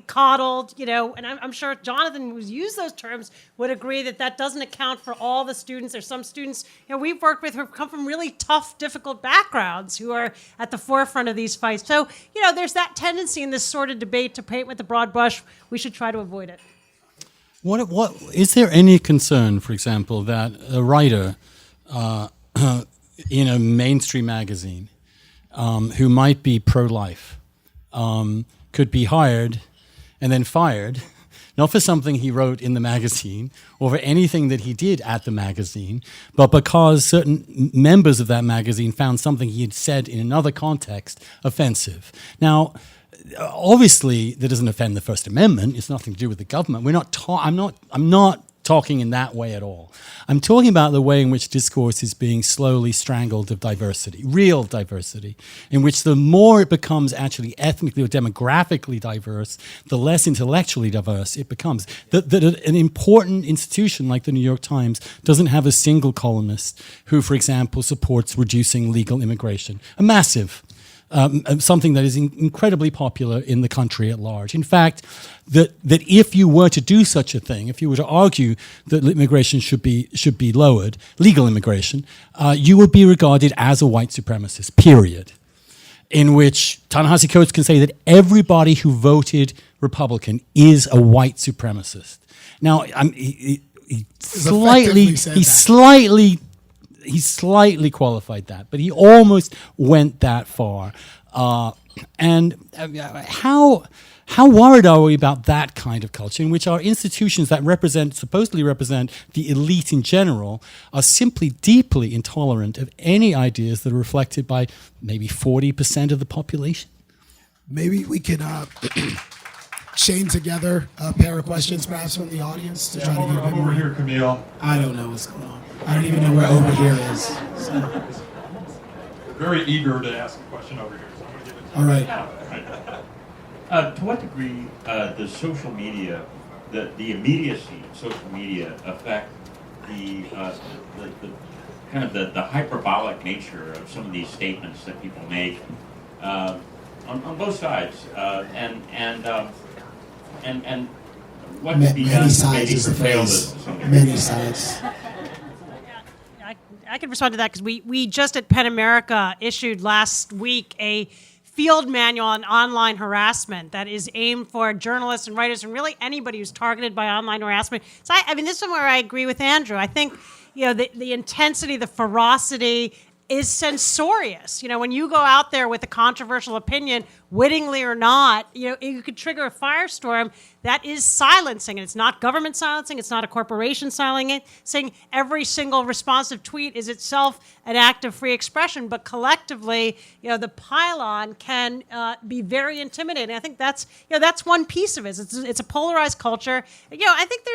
coddled. And I'm sure Jonathan, who's used those terms, would agree that doesn't account for all the students. There's some students we've worked with who come from really tough, difficult backgrounds who are at the forefront of these fights. So there's that tendency in this sort of debate to paint with a broad brush. We should try to avoid it. What is there any concern, for example, that a writer in a mainstream magazine who might be pro-life could be hired and then fired, not for something he wrote in the magazine or for anything that he did at the magazine, but because certain members of that magazine found something he had said in another context offensive? Now, obviously, that doesn't offend the First Amendment. It's nothing to do with the government. I'm not talking in that way at all. I'm talking about the way in which discourse is being slowly strangled of diversity, real diversity, in which the more it becomes actually ethnically or demographically diverse, the less intellectually diverse it becomes. That an important institution like the New York Times doesn't have a single columnist who, for example, supports reducing legal immigration. A massive something that is incredibly popular in the country at large. In fact, that if you were to do such a thing, if you were to argue that immigration should be lowered, legal immigration, you would be regarded as a white supremacist, period. In which Ta-Nehisi Coates can say that everybody who voted Republican is a white supremacist. Now, he slightly qualified that, but he almost went that far. And how worried are we about that kind of culture in which our institutions that supposedly represent the elite in general are simply deeply intolerant of any ideas that are reflected by maybe 40% of the population? Maybe we could chain together a pair of questions perhaps from the audience to try to get a bit more. Over here, Camille. I don't know what's going on. I don't even know where over here is. So. Very eager to ask a question over here. So I'm gonna give it to All right. To what degree does social media, the immediacy of social media, affect the kind of the hyperbolic nature of some of these statements that people make on both sides, and what can be done Many to sides maybe is the curtail phrase. this? Many sides. I can respond to that because we just at Penn America issued last week a field manual on online harassment that is aimed for journalists and writers and really anybody who's targeted by online harassment. So I mean, this is where I agree with Andrew. I think the intensity, the ferocity is censorious. When you go out there with a controversial opinion, wittingly or not, you could trigger a firestorm. That is silencing, and it's not government silencing. It's not a corporation silencing. Every single responsive tweet is itself an act of free expression, but collectively, the pylon can be very intimidating. I think that's one piece of it. It's a polarized culture. I think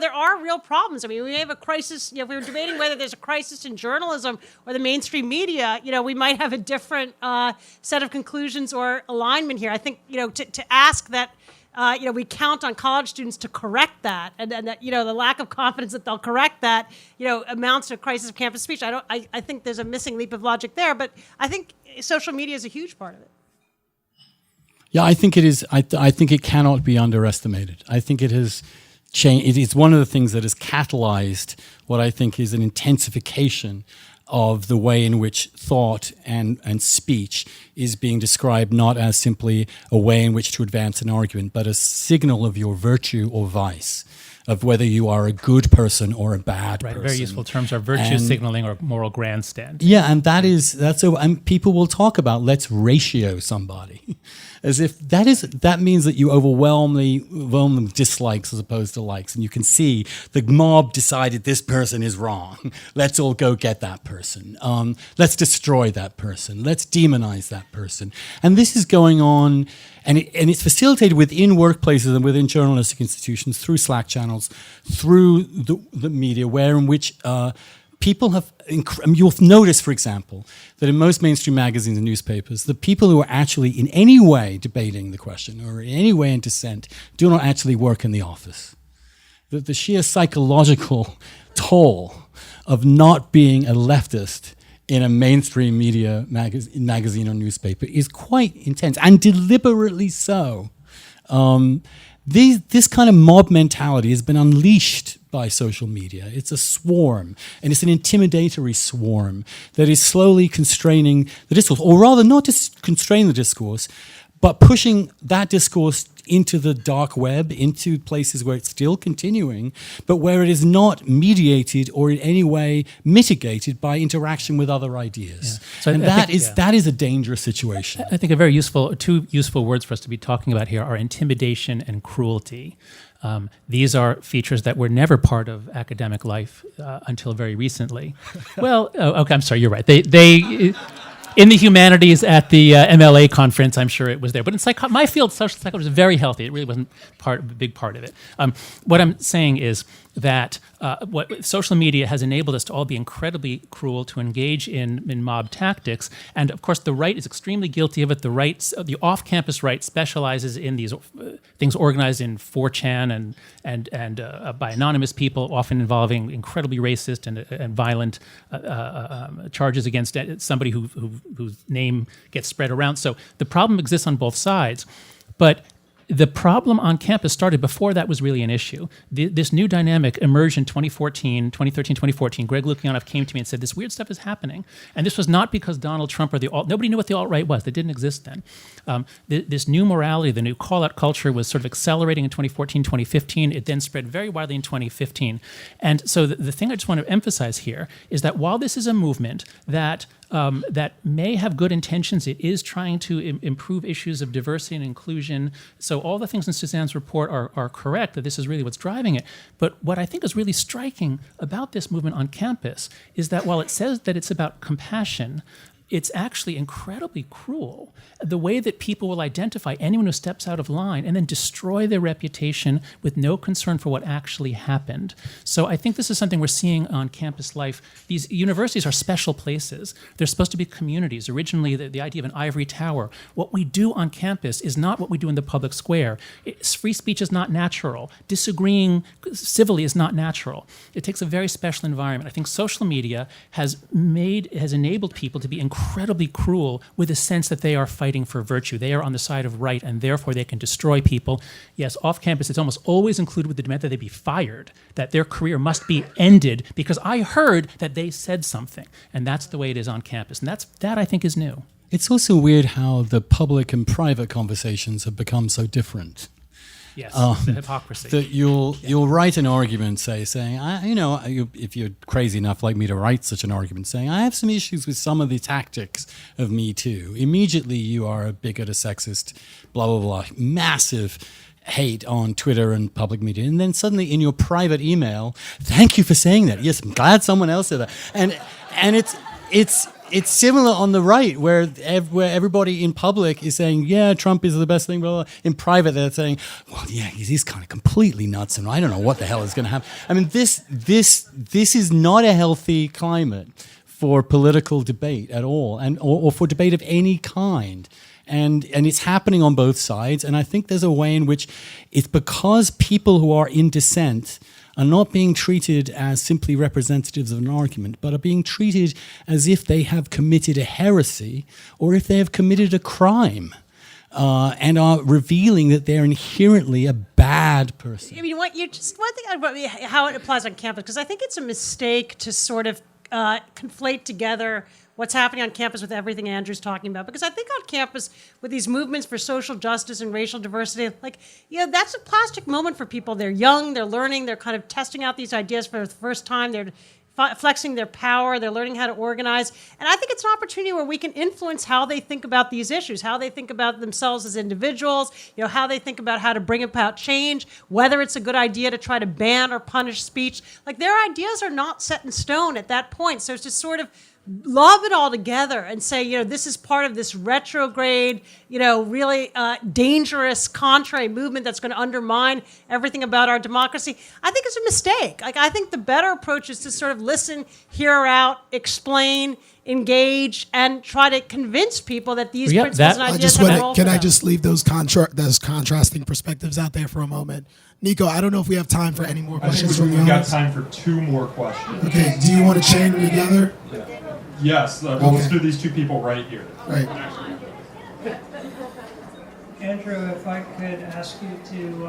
there are real problems. I mean, we have a crisis. If we were debating whether there's a crisis in journalism or the mainstream media, we might have a different set of conclusions or alignment here. I think to ask that. We count on college students to correct that, and that the lack of confidence that they'll correct that, amounts to a crisis of campus speech. I think there's a missing leap of logic there, but I think social media is a huge part of it. Yeah, I think it is. I think it cannot be underestimated. I think it has changed. It is one of the things that has catalyzed what I think is an intensification of the way in which thought and speech is being described not as simply a way in which to advance an argument, but a signal of your virtue or vice, of whether you are a good person or a bad person. Very useful terms are virtue signaling or moral grandstand. Yeah, and and people will talk about let's ratio somebody, as if that means that you overwhelm them dislikes as opposed to likes, and you can see the mob decided this person is wrong. Let's all go get that person. Let's destroy that person. Let's demonize that person. And this is going on, and it's facilitated within workplaces and within journalistic institutions through Slack channels, through the media, in which people have. You'll notice, for example, that in most mainstream magazines and newspapers, the people who are actually in any way debating the question or in any way in dissent do not actually work in the office. The sheer psychological toll of not being a leftist in a mainstream media magazine or newspaper is quite intense, and deliberately so. This kind of mob mentality has been unleashed by social media. It's a swarm, and it's an intimidatory swarm that is slowly constraining the discourse, or rather not just constrain the discourse, but pushing that discourse into the dark web, into places where it's still continuing, but where it is not mediated or in any way mitigated by interaction with other ideas. Yeah. So and that is a dangerous situation. I think two useful words for us to be talking about here are intimidation and cruelty. These are features that were never part of academic life until very recently. Well, okay, I'm sorry, you're right. They in the humanities at the MLA conference, I'm sure it was there. But in my field, social psychology was very healthy. It really wasn't a big part of it. What I'm saying is that what social media has enabled us to all be incredibly cruel, to engage in mob tactics. And of course, the right is extremely guilty of it. The off-campus right specializes in these things organized in 4chan and by anonymous people, often involving incredibly racist and violent charges against somebody whose name gets spread around. So the problem exists on both sides. But the problem on campus started before that was really an issue. This new dynamic emerged in 2013, 2014. Greg Lukianoff came to me and said, this weird stuff is happening. And this was not because Donald Trump or nobody knew what the alt-right was. They didn't exist then. This new morality, the new call-out culture was sort of accelerating in 2014, 2015. It then spread very widely in 2015. And so the thing I just want to emphasize here is that while this is a movement that that may have good intentions. It is trying to improve issues of diversity and inclusion. So all the things in Suzanne's report are correct, that this is really what's driving it. But what I think is really striking about this movement on campus is that while it says that it's about compassion, it's actually incredibly cruel. The way that people will identify anyone who steps out of line and then destroy their reputation with no concern for what actually happened. So I think this is something we're seeing on campus life. These universities are special places. They're supposed to be communities. Originally, the idea of an ivory tower. What we do on campus is not what we do in the public square. Free speech is not natural. Disagreeing civilly is not natural. It takes a very special environment. I think social media has enabled people to be incredibly cruel with a sense that they are fighting for virtue. They are on the side of right, and therefore they can destroy people. Yes, off campus, it's almost always included with the demand that they be fired, that their career must be ended because I heard that they said something. And that's the way it is on campus. And that I think is new. It's also weird how the public and private conversations have become so different. Yes, the hypocrisy. That you'll write an argument, saying, if you're crazy enough like me to write such an argument, saying, I have some issues with some of the tactics of Me Too. Immediately you are a bigot, a sexist, blah, blah, blah, massive hate on Twitter and public media. And then suddenly in your private email, thank you for saying that. Yes, I'm glad someone else said that. And it's similar on the right, where everybody in public is saying, yeah, Trump is the best thing, blah, blah. In private, they're saying, well, yeah, he's kind of completely nuts, and I don't know what the hell is going to happen. I mean, this is not a healthy climate for political debate at all, or for debate of any kind. And it's happening on both sides, and I think there's a way in which it's because people who are in dissent are not being treated as simply representatives of an argument, but are being treated as if they have committed a heresy or if they have committed a crime, and are revealing that they're inherently a bad person. I mean, one thing about how it applies on campus, because I think it's a mistake to sort of conflate together what's happening on campus with everything Andrew's talking about. Because I think on campus, with these movements for social justice and racial diversity, that's a plastic moment for people. They're young, they're learning, they're kind of testing out these ideas for the first time. They're flexing their power, they're learning how to organize. And I think it's an opportunity where we can influence how they think about these issues, how they think about themselves as individuals, how they think about how to bring about change, whether it's a good idea to try to ban or punish speech. Their ideas are not set in stone at that point. So it's just sort of lob it all together and say, this is part of this retrograde, really dangerous contrary movement that's going to undermine everything about our democracy. I think it's a mistake. I think the better approach is to sort of listen, hear out, explain, engage, and try to convince people that these principles and ideas have a role. Can I just leave those contrasting perspectives out there for a moment? Nico, I don't know if we have time for any more questions from the audience. We've got time for 2 more questions. Okay, do you want to chain them together? Yes, let's do these 2 people right here. Right. Andrew, if I could ask you to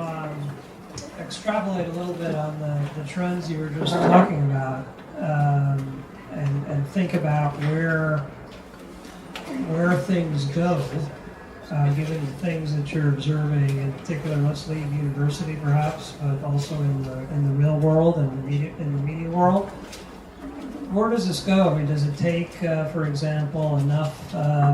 extrapolate a little bit on the trends you were just talking about, and think about where things go, given the things that you're observing, in particular, let's leave university perhaps, but also in the real world and in the media world. Where does this go? I mean, does it take, for example, enough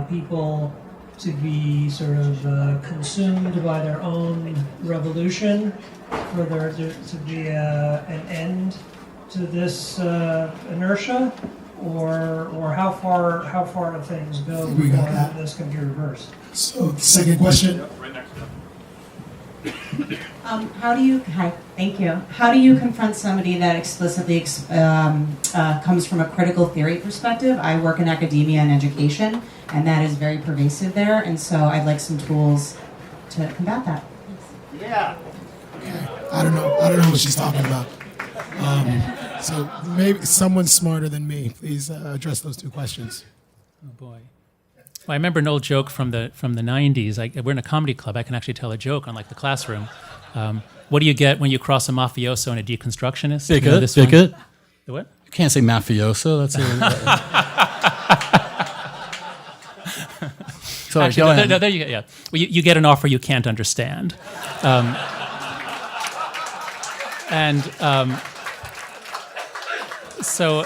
people to be sort of consumed by their own revolution for there to be an end to this inertia, or how far do things go before this can be reversed? So, second question. Right next to them. Thank you. How do you confront somebody that explicitly comes from a critical theory perspective? I work in academia and education, and that is very pervasive there, and so I'd like some tools to combat that. Yeah. Okay. I don't know what she's talking about. So maybe someone smarter than me, please address those 2 questions. Oh boy. Well, I remember an old joke from the 90s. We're in a comedy club. I can actually tell a joke on the classroom. What do you get when you cross a mafioso and a deconstructionist? Bigot. The what? You can't say mafioso. That's Sorry, actually, no, there you go. Yeah. Well, you get an offer you can't understand. So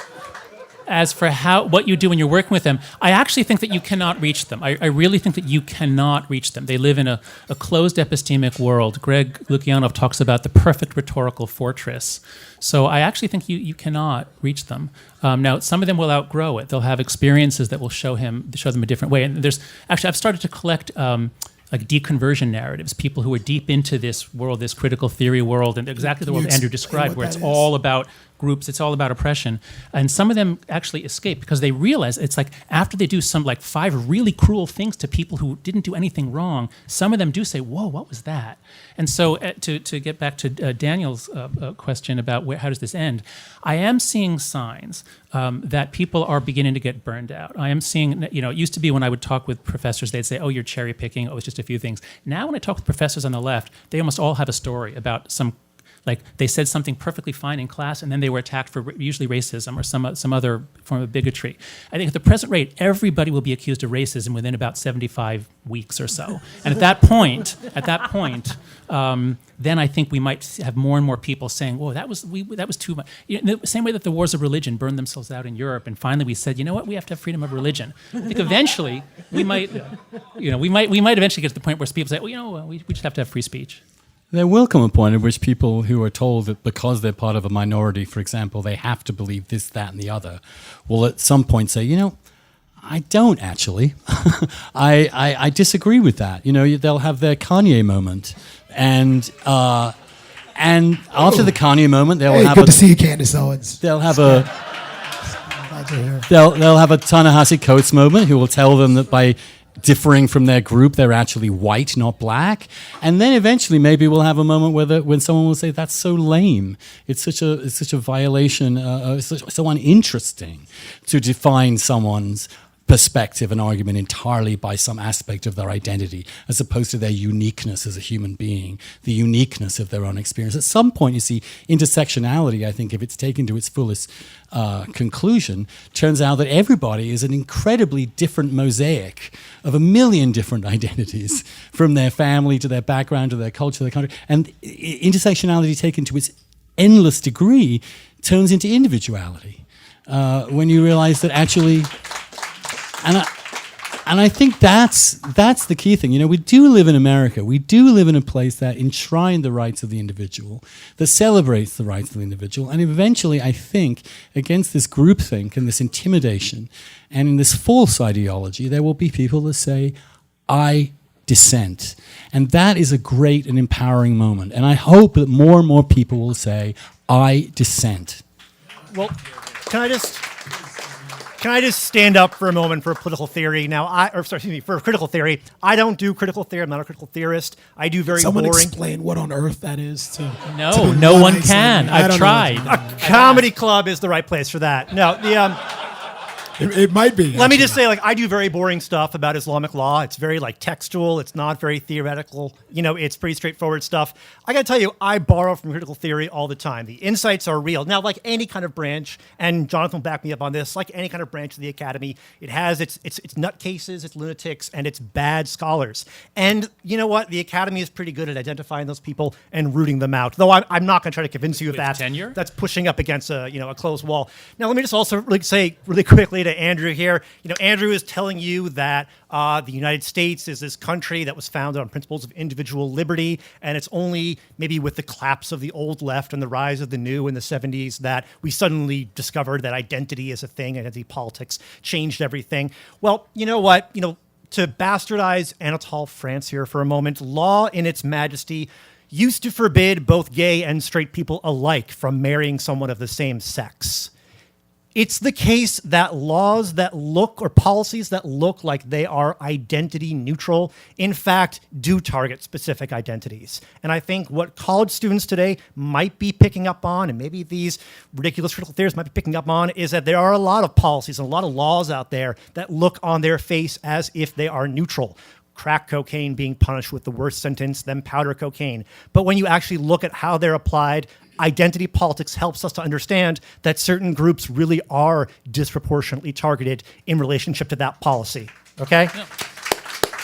As for what you do when you're working with them, I actually think that you cannot reach them. I really think that you cannot reach them. They live in a closed epistemic world. Greg Lukianov talks about the perfect rhetorical fortress. So I actually think you cannot reach them. Now, some of them will outgrow it. They'll have experiences that will show them a different way. And I've started to collect like deconversion narratives, people who are deep into this world, this critical theory world, and exactly the world Andrew described, where it's all about groups, it's all about oppression. And some of them actually escape because they realize it's like after they do some like 5 really cruel things to people who didn't do anything wrong, some of them do say, whoa, what was that? And so to get back to Daniel's question about how does this end, I am seeing signs that people are beginning to get burned out. I am seeing, it used to be when I would talk with professors, they'd say, oh, you're cherry picking, oh, it's just a few things. Now when I talk with professors on the left, they almost all have a story about like they said something perfectly fine in class and then they were attacked for usually racism or some other form of bigotry. I think at the present rate, everybody will be accused of racism within about 75 weeks or so. And at that point, then I think we might have more and more people saying, whoa, that was too much. The same way that the wars of religion burned themselves out in Europe, and finally we said, you know what, we have to have freedom of religion. I think eventually we might eventually get to the point where people say, well, we just have to have free speech. There will come a point at which people who are told that because they're part of a minority, for example, they have to believe this, that, and the other, will at some point say, I don't actually. I disagree with that. They'll have their Kanye moment. And after the Kanye moment, they'll have good to see you, Candace Owens. They'll have a they'll have a Ta-Nehisi Coates moment who will tell them that by differing from their group, they're actually white, not black. And then eventually maybe we'll have a moment when someone will say, that's so lame. It's such a violation, so uninteresting to define someone's perspective and argument entirely by some aspect of their identity, as opposed to their uniqueness as a human being, the uniqueness of their own experience. At some point, you see, intersectionality, I think, if it's taken to its fullest conclusion, turns out that everybody is an incredibly different mosaic of a million different identities, from their family to their background to their culture to their country. And intersectionality taken to its endless degree turns into individuality. When you realize that actually... And I think that's the key thing. We do live in America. We do live in a place that enshrines the rights of the individual, that celebrates the rights of the individual. And eventually, I think, against this groupthink and this intimidation and in this false ideology, there will be people that say, I dissent. And that is a great and empowering moment. And I hope that more and more people will say, I dissent. Well, can I just stand up for a moment for political theory? Now, for critical theory. I don't do critical theory. I'm not a critical theorist. I do very Someone boring. explain what on earth that is. No one can. I've tried. A comedy club is the right place for that. No, It might be. Let me just say, I do very boring stuff about Islamic law. It's very textual. It's not very theoretical. It's pretty straightforward stuff. I got to tell you, I borrow from critical theory all the time. The insights are real. Now, like any kind of branch, and Jonathan will back me up on this, like any kind of branch of the academy, it has its nutcases, its lunatics, and its bad scholars. And you know what? The academy is pretty good at identifying those people and rooting them out. Though I'm not going to try to convince you of that. Tenure? That's pushing up against a closed wall. Now, let me just also say really quickly to Andrew here. Andrew is telling you that the United States is this country that was founded on principles of individual liberty, and it's only maybe with the collapse of the old left and the rise of the new in the 70s that we suddenly discovered that identity is a thing, identity politics changed everything. Well, you know what? To bastardize Anatole France here for a moment, law in its majesty used to forbid both gay and straight people alike from marrying someone of the same sex. It's the case that laws that look, or policies that look like they are identity neutral, in fact, do target specific identities. And I think what college students today might be picking up on, and maybe these ridiculous critical theorists might be picking up on, is that there are a lot of policies and a lot of laws out there that look on their face as if they are neutral. Crack cocaine being punished with the worst sentence than powder cocaine. But when you actually look at how they're applied, identity politics helps us to understand that certain groups really are disproportionately targeted in relationship to that policy. Okay? Yeah.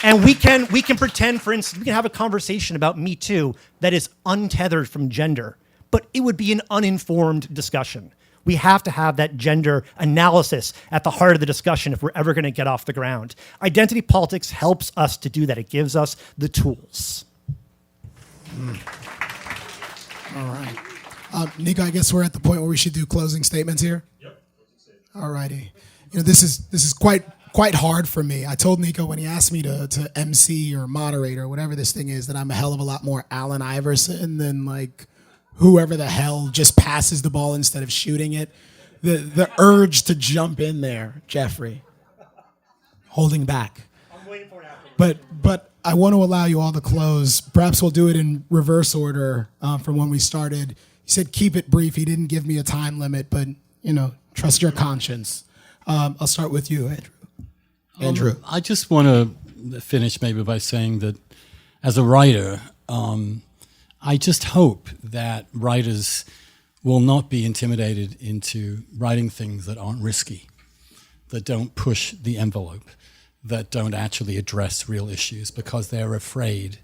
And we can pretend, for instance, we can have a conversation about Me Too that is untethered from gender, but it would be an uninformed discussion. We have to have that gender analysis at the heart of the discussion if we're ever going to get off the ground. Identity politics helps us to do that. It gives us the tools. All right. Nico, I guess we're at the point where we should do closing statements here. Yep. All righty. This is quite hard for me. I told Nico when he asked me to MC or moderate or whatever this thing is that I'm a hell of a lot more Allen Iverson than like whoever the hell just passes the ball instead of shooting it. The urge to jump in there, Jeffrey, holding back. I'm waiting for it after. But I want to allow you all to close. Perhaps we'll do it in reverse order from when we started. He said keep it brief. He didn't give me a time limit, but trust your conscience. I'll start with you, Andrew. I just want to finish maybe by saying that as a writer, I just hope that writers will not be intimidated into writing things that aren't risky, that don't push the envelope, that don't actually address real issues because they're afraid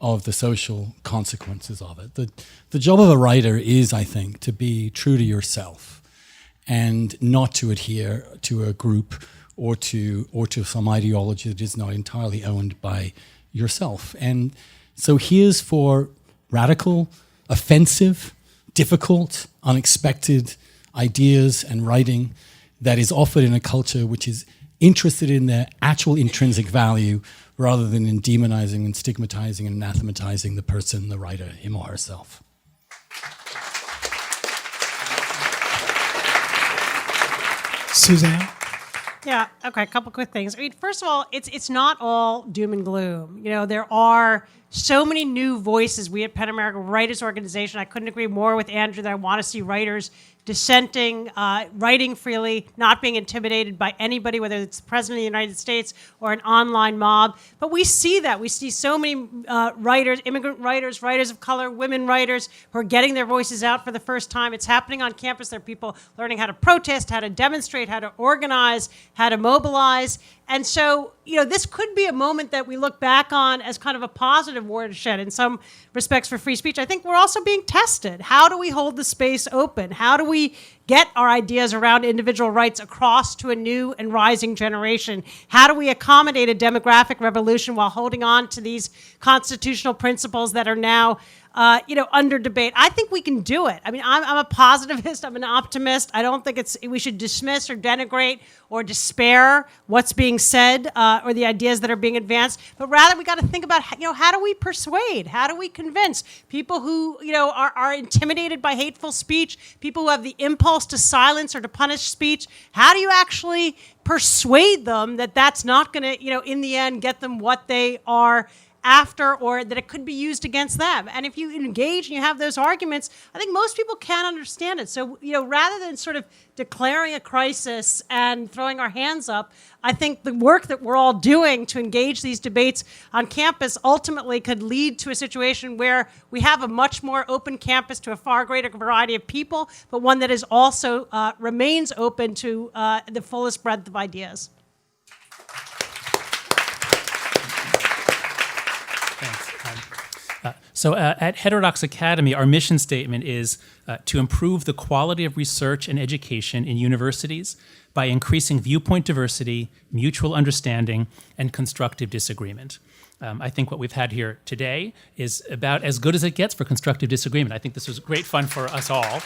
of the social consequences of it. The job of a writer is, I think, to be true to yourself and not to adhere to a group or to some ideology that is not entirely owned by yourself. And so here's for radical, offensive, difficult, unexpected ideas and writing that is offered in a culture which is interested in their actual intrinsic value rather than in demonizing and stigmatizing and anathematizing the person, the writer, him or herself. Suzanne? Yeah, okay, a couple quick things. I mean, first of all, it's not all doom and gloom. There are so many new voices. We at PEN America Writers Organization, I couldn't agree more with Andrew that I want to see writers dissenting, writing freely, not being intimidated by anybody, whether it's the President of the United States or an online mob. But we see that. We see so many writers, immigrant writers, writers of color, women writers who are getting their voices out for the first time. It's happening on campus. There are people learning how to protest, how to demonstrate, how to organize, how to mobilize. And so, this could be a moment that we look back on as kind of a positive watershed in some respects for free speech. I think we're also being tested. How do we hold the space open? How do we get our ideas around individual rights across to a new and rising generation? How do we accommodate a demographic revolution while holding on to these constitutional principles that are now under debate? I think we can do it. I mean, I'm a positivist. I'm an optimist. I don't think we should dismiss or denigrate or despair what's being said or the ideas that are being advanced, but rather we got to think about, how do we persuade? How do we convince people who, are intimidated by hateful speech, people who have the impulse to silence or to punish speech? How do you actually persuade them that that's not going to, in the end, get them what they are after, or that it could be used against them? And if you engage and you have those arguments, I think most people can understand it. So, rather than sort of declaring a crisis and throwing our hands up, I think the work that we're all doing to engage these debates on campus ultimately could lead to a situation where we have a much more open campus to a far greater variety of people, but one that is also remains open to the fullest breadth of ideas. So at Heterodox Academy, our mission statement is to improve the quality of research and education in universities by increasing viewpoint diversity, mutual understanding, and constructive disagreement. I think what we've had here today is about as good as it gets for constructive disagreement. I think this was great fun for us all.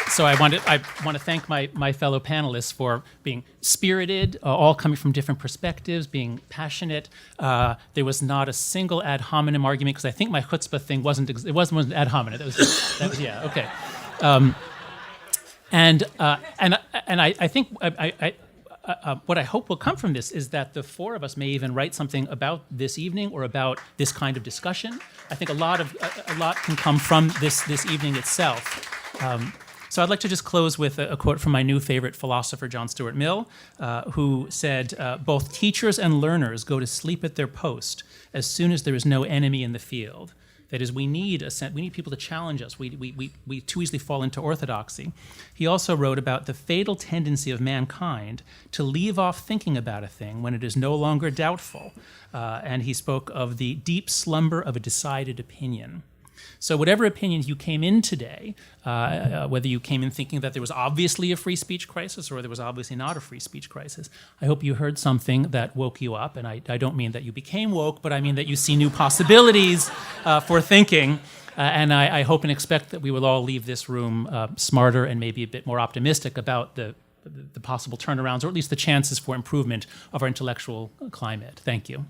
So I want to thank my fellow panelists for being spirited, all coming from different perspectives, being passionate. There was not a single ad hominem argument, because I think my chutzpah thing wasn't ad hominem. That was yeah, okay. And I think what I hope will come from this is that the four of us may even write something about this evening or about this kind of discussion. I think a lot can come from this evening itself. So I'd like to just close with a quote from my new favorite philosopher, John Stuart Mill, who said, both teachers and learners go to sleep at their post as soon as there is no enemy in the field. That is, we need people to challenge us. We too easily fall into orthodoxy. He also wrote about the fatal tendency of mankind to leave off thinking about a thing when it is no longer doubtful. And he spoke of the deep slumber of a decided opinion. So whatever opinions you came in today, whether you came in thinking that there was obviously a free speech crisis or there was obviously not a free speech crisis, I hope you heard something that woke you up. And I don't mean that you became woke, but I mean that you see new possibilities for thinking. And I hope and expect that we will all leave this room smarter and maybe a bit more optimistic about the possible turnarounds, or at least the chances for improvement of our intellectual climate. Thank you.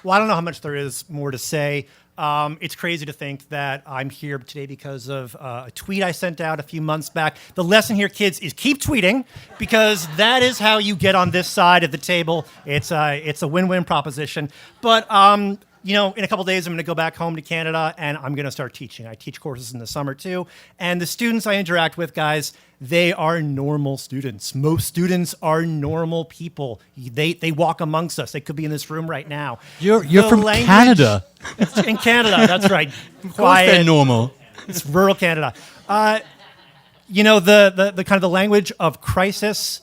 Well, I don't know how much there is more to say. It's crazy to think that I'm here today because of a tweet I sent out a few months back. The lesson here, kids, is keep tweeting, because that is how you get on this side of the table. It's a win-win proposition. But in a couple days, I'm going to go back home to Canada, and I'm going to start teaching. I teach courses in the summer, too. And the students I interact with, guys, they are normal students. Most students are normal people. They walk amongst us. They could be in this room right now. You're from Canada. It's in Canada, that's right. Of course they're normal. It's rural Canada. The kind of the language of crisis.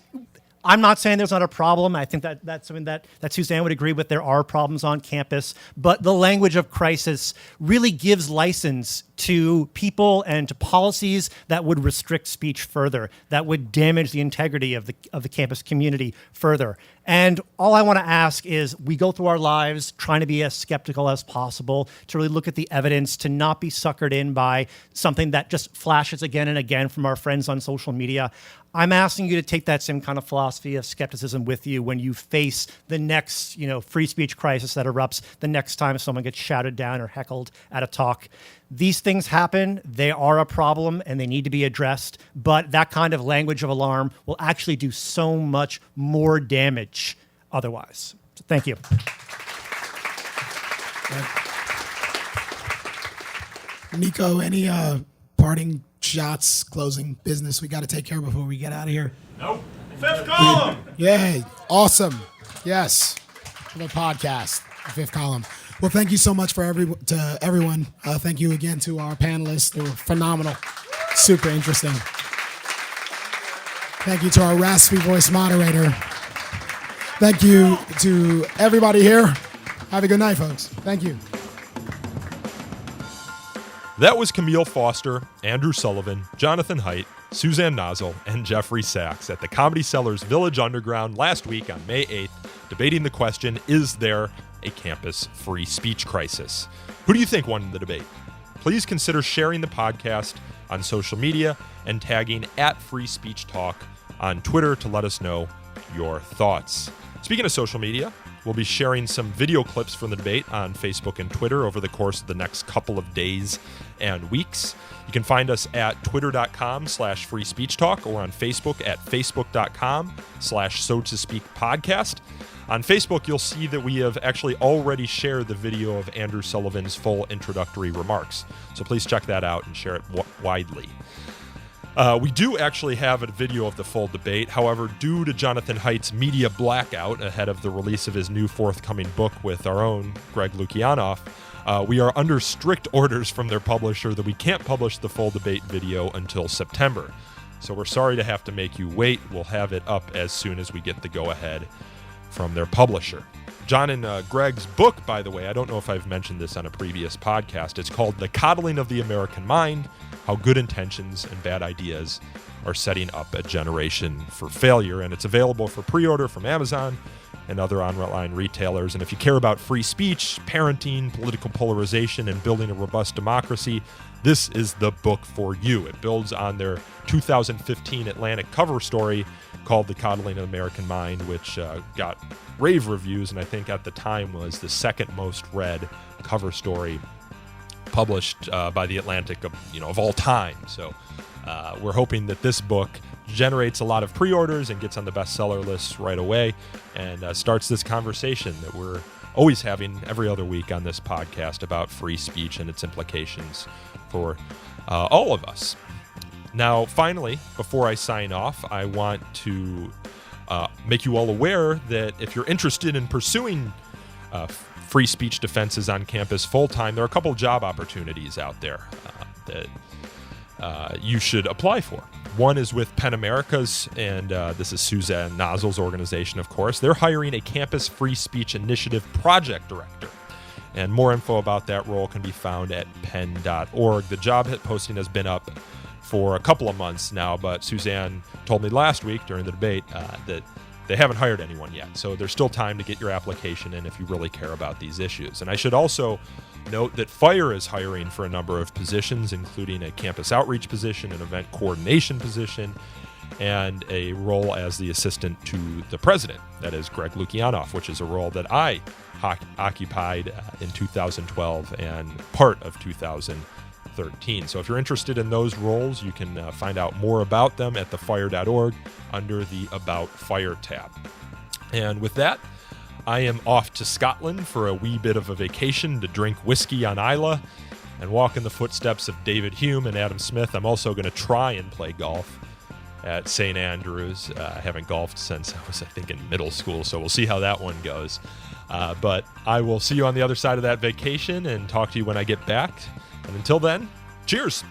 I'm not saying there's not a problem. I think that's something that Suzanne would agree with. There are problems on campus, but the language of crisis really gives license to people and to policies that would restrict speech further, that would damage the integrity of the campus community further. And all I want to ask is we go through our lives trying to be as skeptical as possible, to really look at the evidence, to not be suckered in by something that just flashes again and again from our friends on social media. I'm asking you to take that same kind of philosophy of skepticism with you when you face the next, free speech crisis that erupts, the next time someone gets shouted down or heckled at a talk. These things happen, they are a problem, and they need to be addressed, but that kind of language of alarm will actually do so much more damage otherwise. So thank you. Nico, any parting shots, closing business we got to take care of before we get out of here? Nope. Fifth column! Yay. Awesome. Yes. For the podcast, the fifth column. Well, thank you so much to everyone. Thank you again to our panelists. They were phenomenal. Super interesting. Thank you to our raspy voice moderator. Thank you to everybody here. Have a good night, folks. Thank you. That was Camille Foster, Andrew Sullivan, Jonathan Haidt, Suzanne Nossel, and Jeffrey Sachs at the Comedy Cellar's Village Underground last week on May 8th, debating the question, is there a campus free speech crisis? Who do you think won the debate? Please consider sharing the podcast on social media and tagging @FreeSpeechTalk on Twitter to let us know your thoughts. Speaking of social media, we'll be sharing some video clips from the debate on Facebook and Twitter over the course of the next couple of days and weeks. You can find us at twitter.com/freespeechtalk or on Facebook at facebook.com/so-to-speak-podcast. On Facebook, you'll see that we have actually already shared the video of Andrew Sullivan's full introductory remarks. So please check that out and share it widely. We do actually have a video of the full debate. However, due to Jonathan Haidt's media blackout ahead of the release of his new forthcoming book with our own Greg Lukianoff, we are under strict orders from their publisher that we can't publish the full debate video until September. So we're sorry to have to make you wait. We'll have it up as soon as we get the go-ahead from their publisher. John and Greg's book, by the way, I don't know if I've mentioned this on a previous podcast. It's called The Coddling of the American Mind: How Good Intentions and Bad Ideas Are Setting Up a Generation for Failure. And it's available for pre-order from Amazon and other online retailers. And if you care about free speech, parenting, political polarization, and building a robust democracy, this is the book for you. It builds on their 2015 Atlantic cover story called The Coddling of the American Mind, which got rave reviews, and I think at the time was the second most read cover story published by the Atlantic of all time. So we're hoping that this book generates a lot of pre-orders and gets on the bestseller lists right away, and starts this conversation that we're always having every other week on this podcast about free speech and its implications for all of us. Now, finally, before I sign off, I want to make you all aware that if you're interested in pursuing free speech defenses on campus full-time, there are a couple of job opportunities out there that you should apply for. One is with Penn America's, and this is Suzanne Nossel's organization, of course. They're hiring a Campus Free Speech Initiative project director. And more info about that role can be found at penn.org. The job posting has been up for a couple of months now, but Suzanne told me last week during the debate that they haven't hired anyone yet. So there's still time to get your application in if you really care about these issues. And I should also note that Fire is hiring for a number of positions, including a campus outreach position, an event coordination position, and a role as the assistant to the president. That is Greg Lukianoff, which is a role that I occupied in 2012 and part of 2013. So if you're interested in those roles, you can find out more about them at thefire.org under the About Fire tab. And with that, I am off to Scotland for a wee bit of a vacation to drink whiskey on Islay and walk in the footsteps of David Hume and Adam Smith. I'm also going to try and play golf at St. Andrews. I haven't golfed since I was, I think, in middle school, so we'll see how that one goes. But I will see you on the other side of that vacation and talk to you when I get back. And until then, cheers!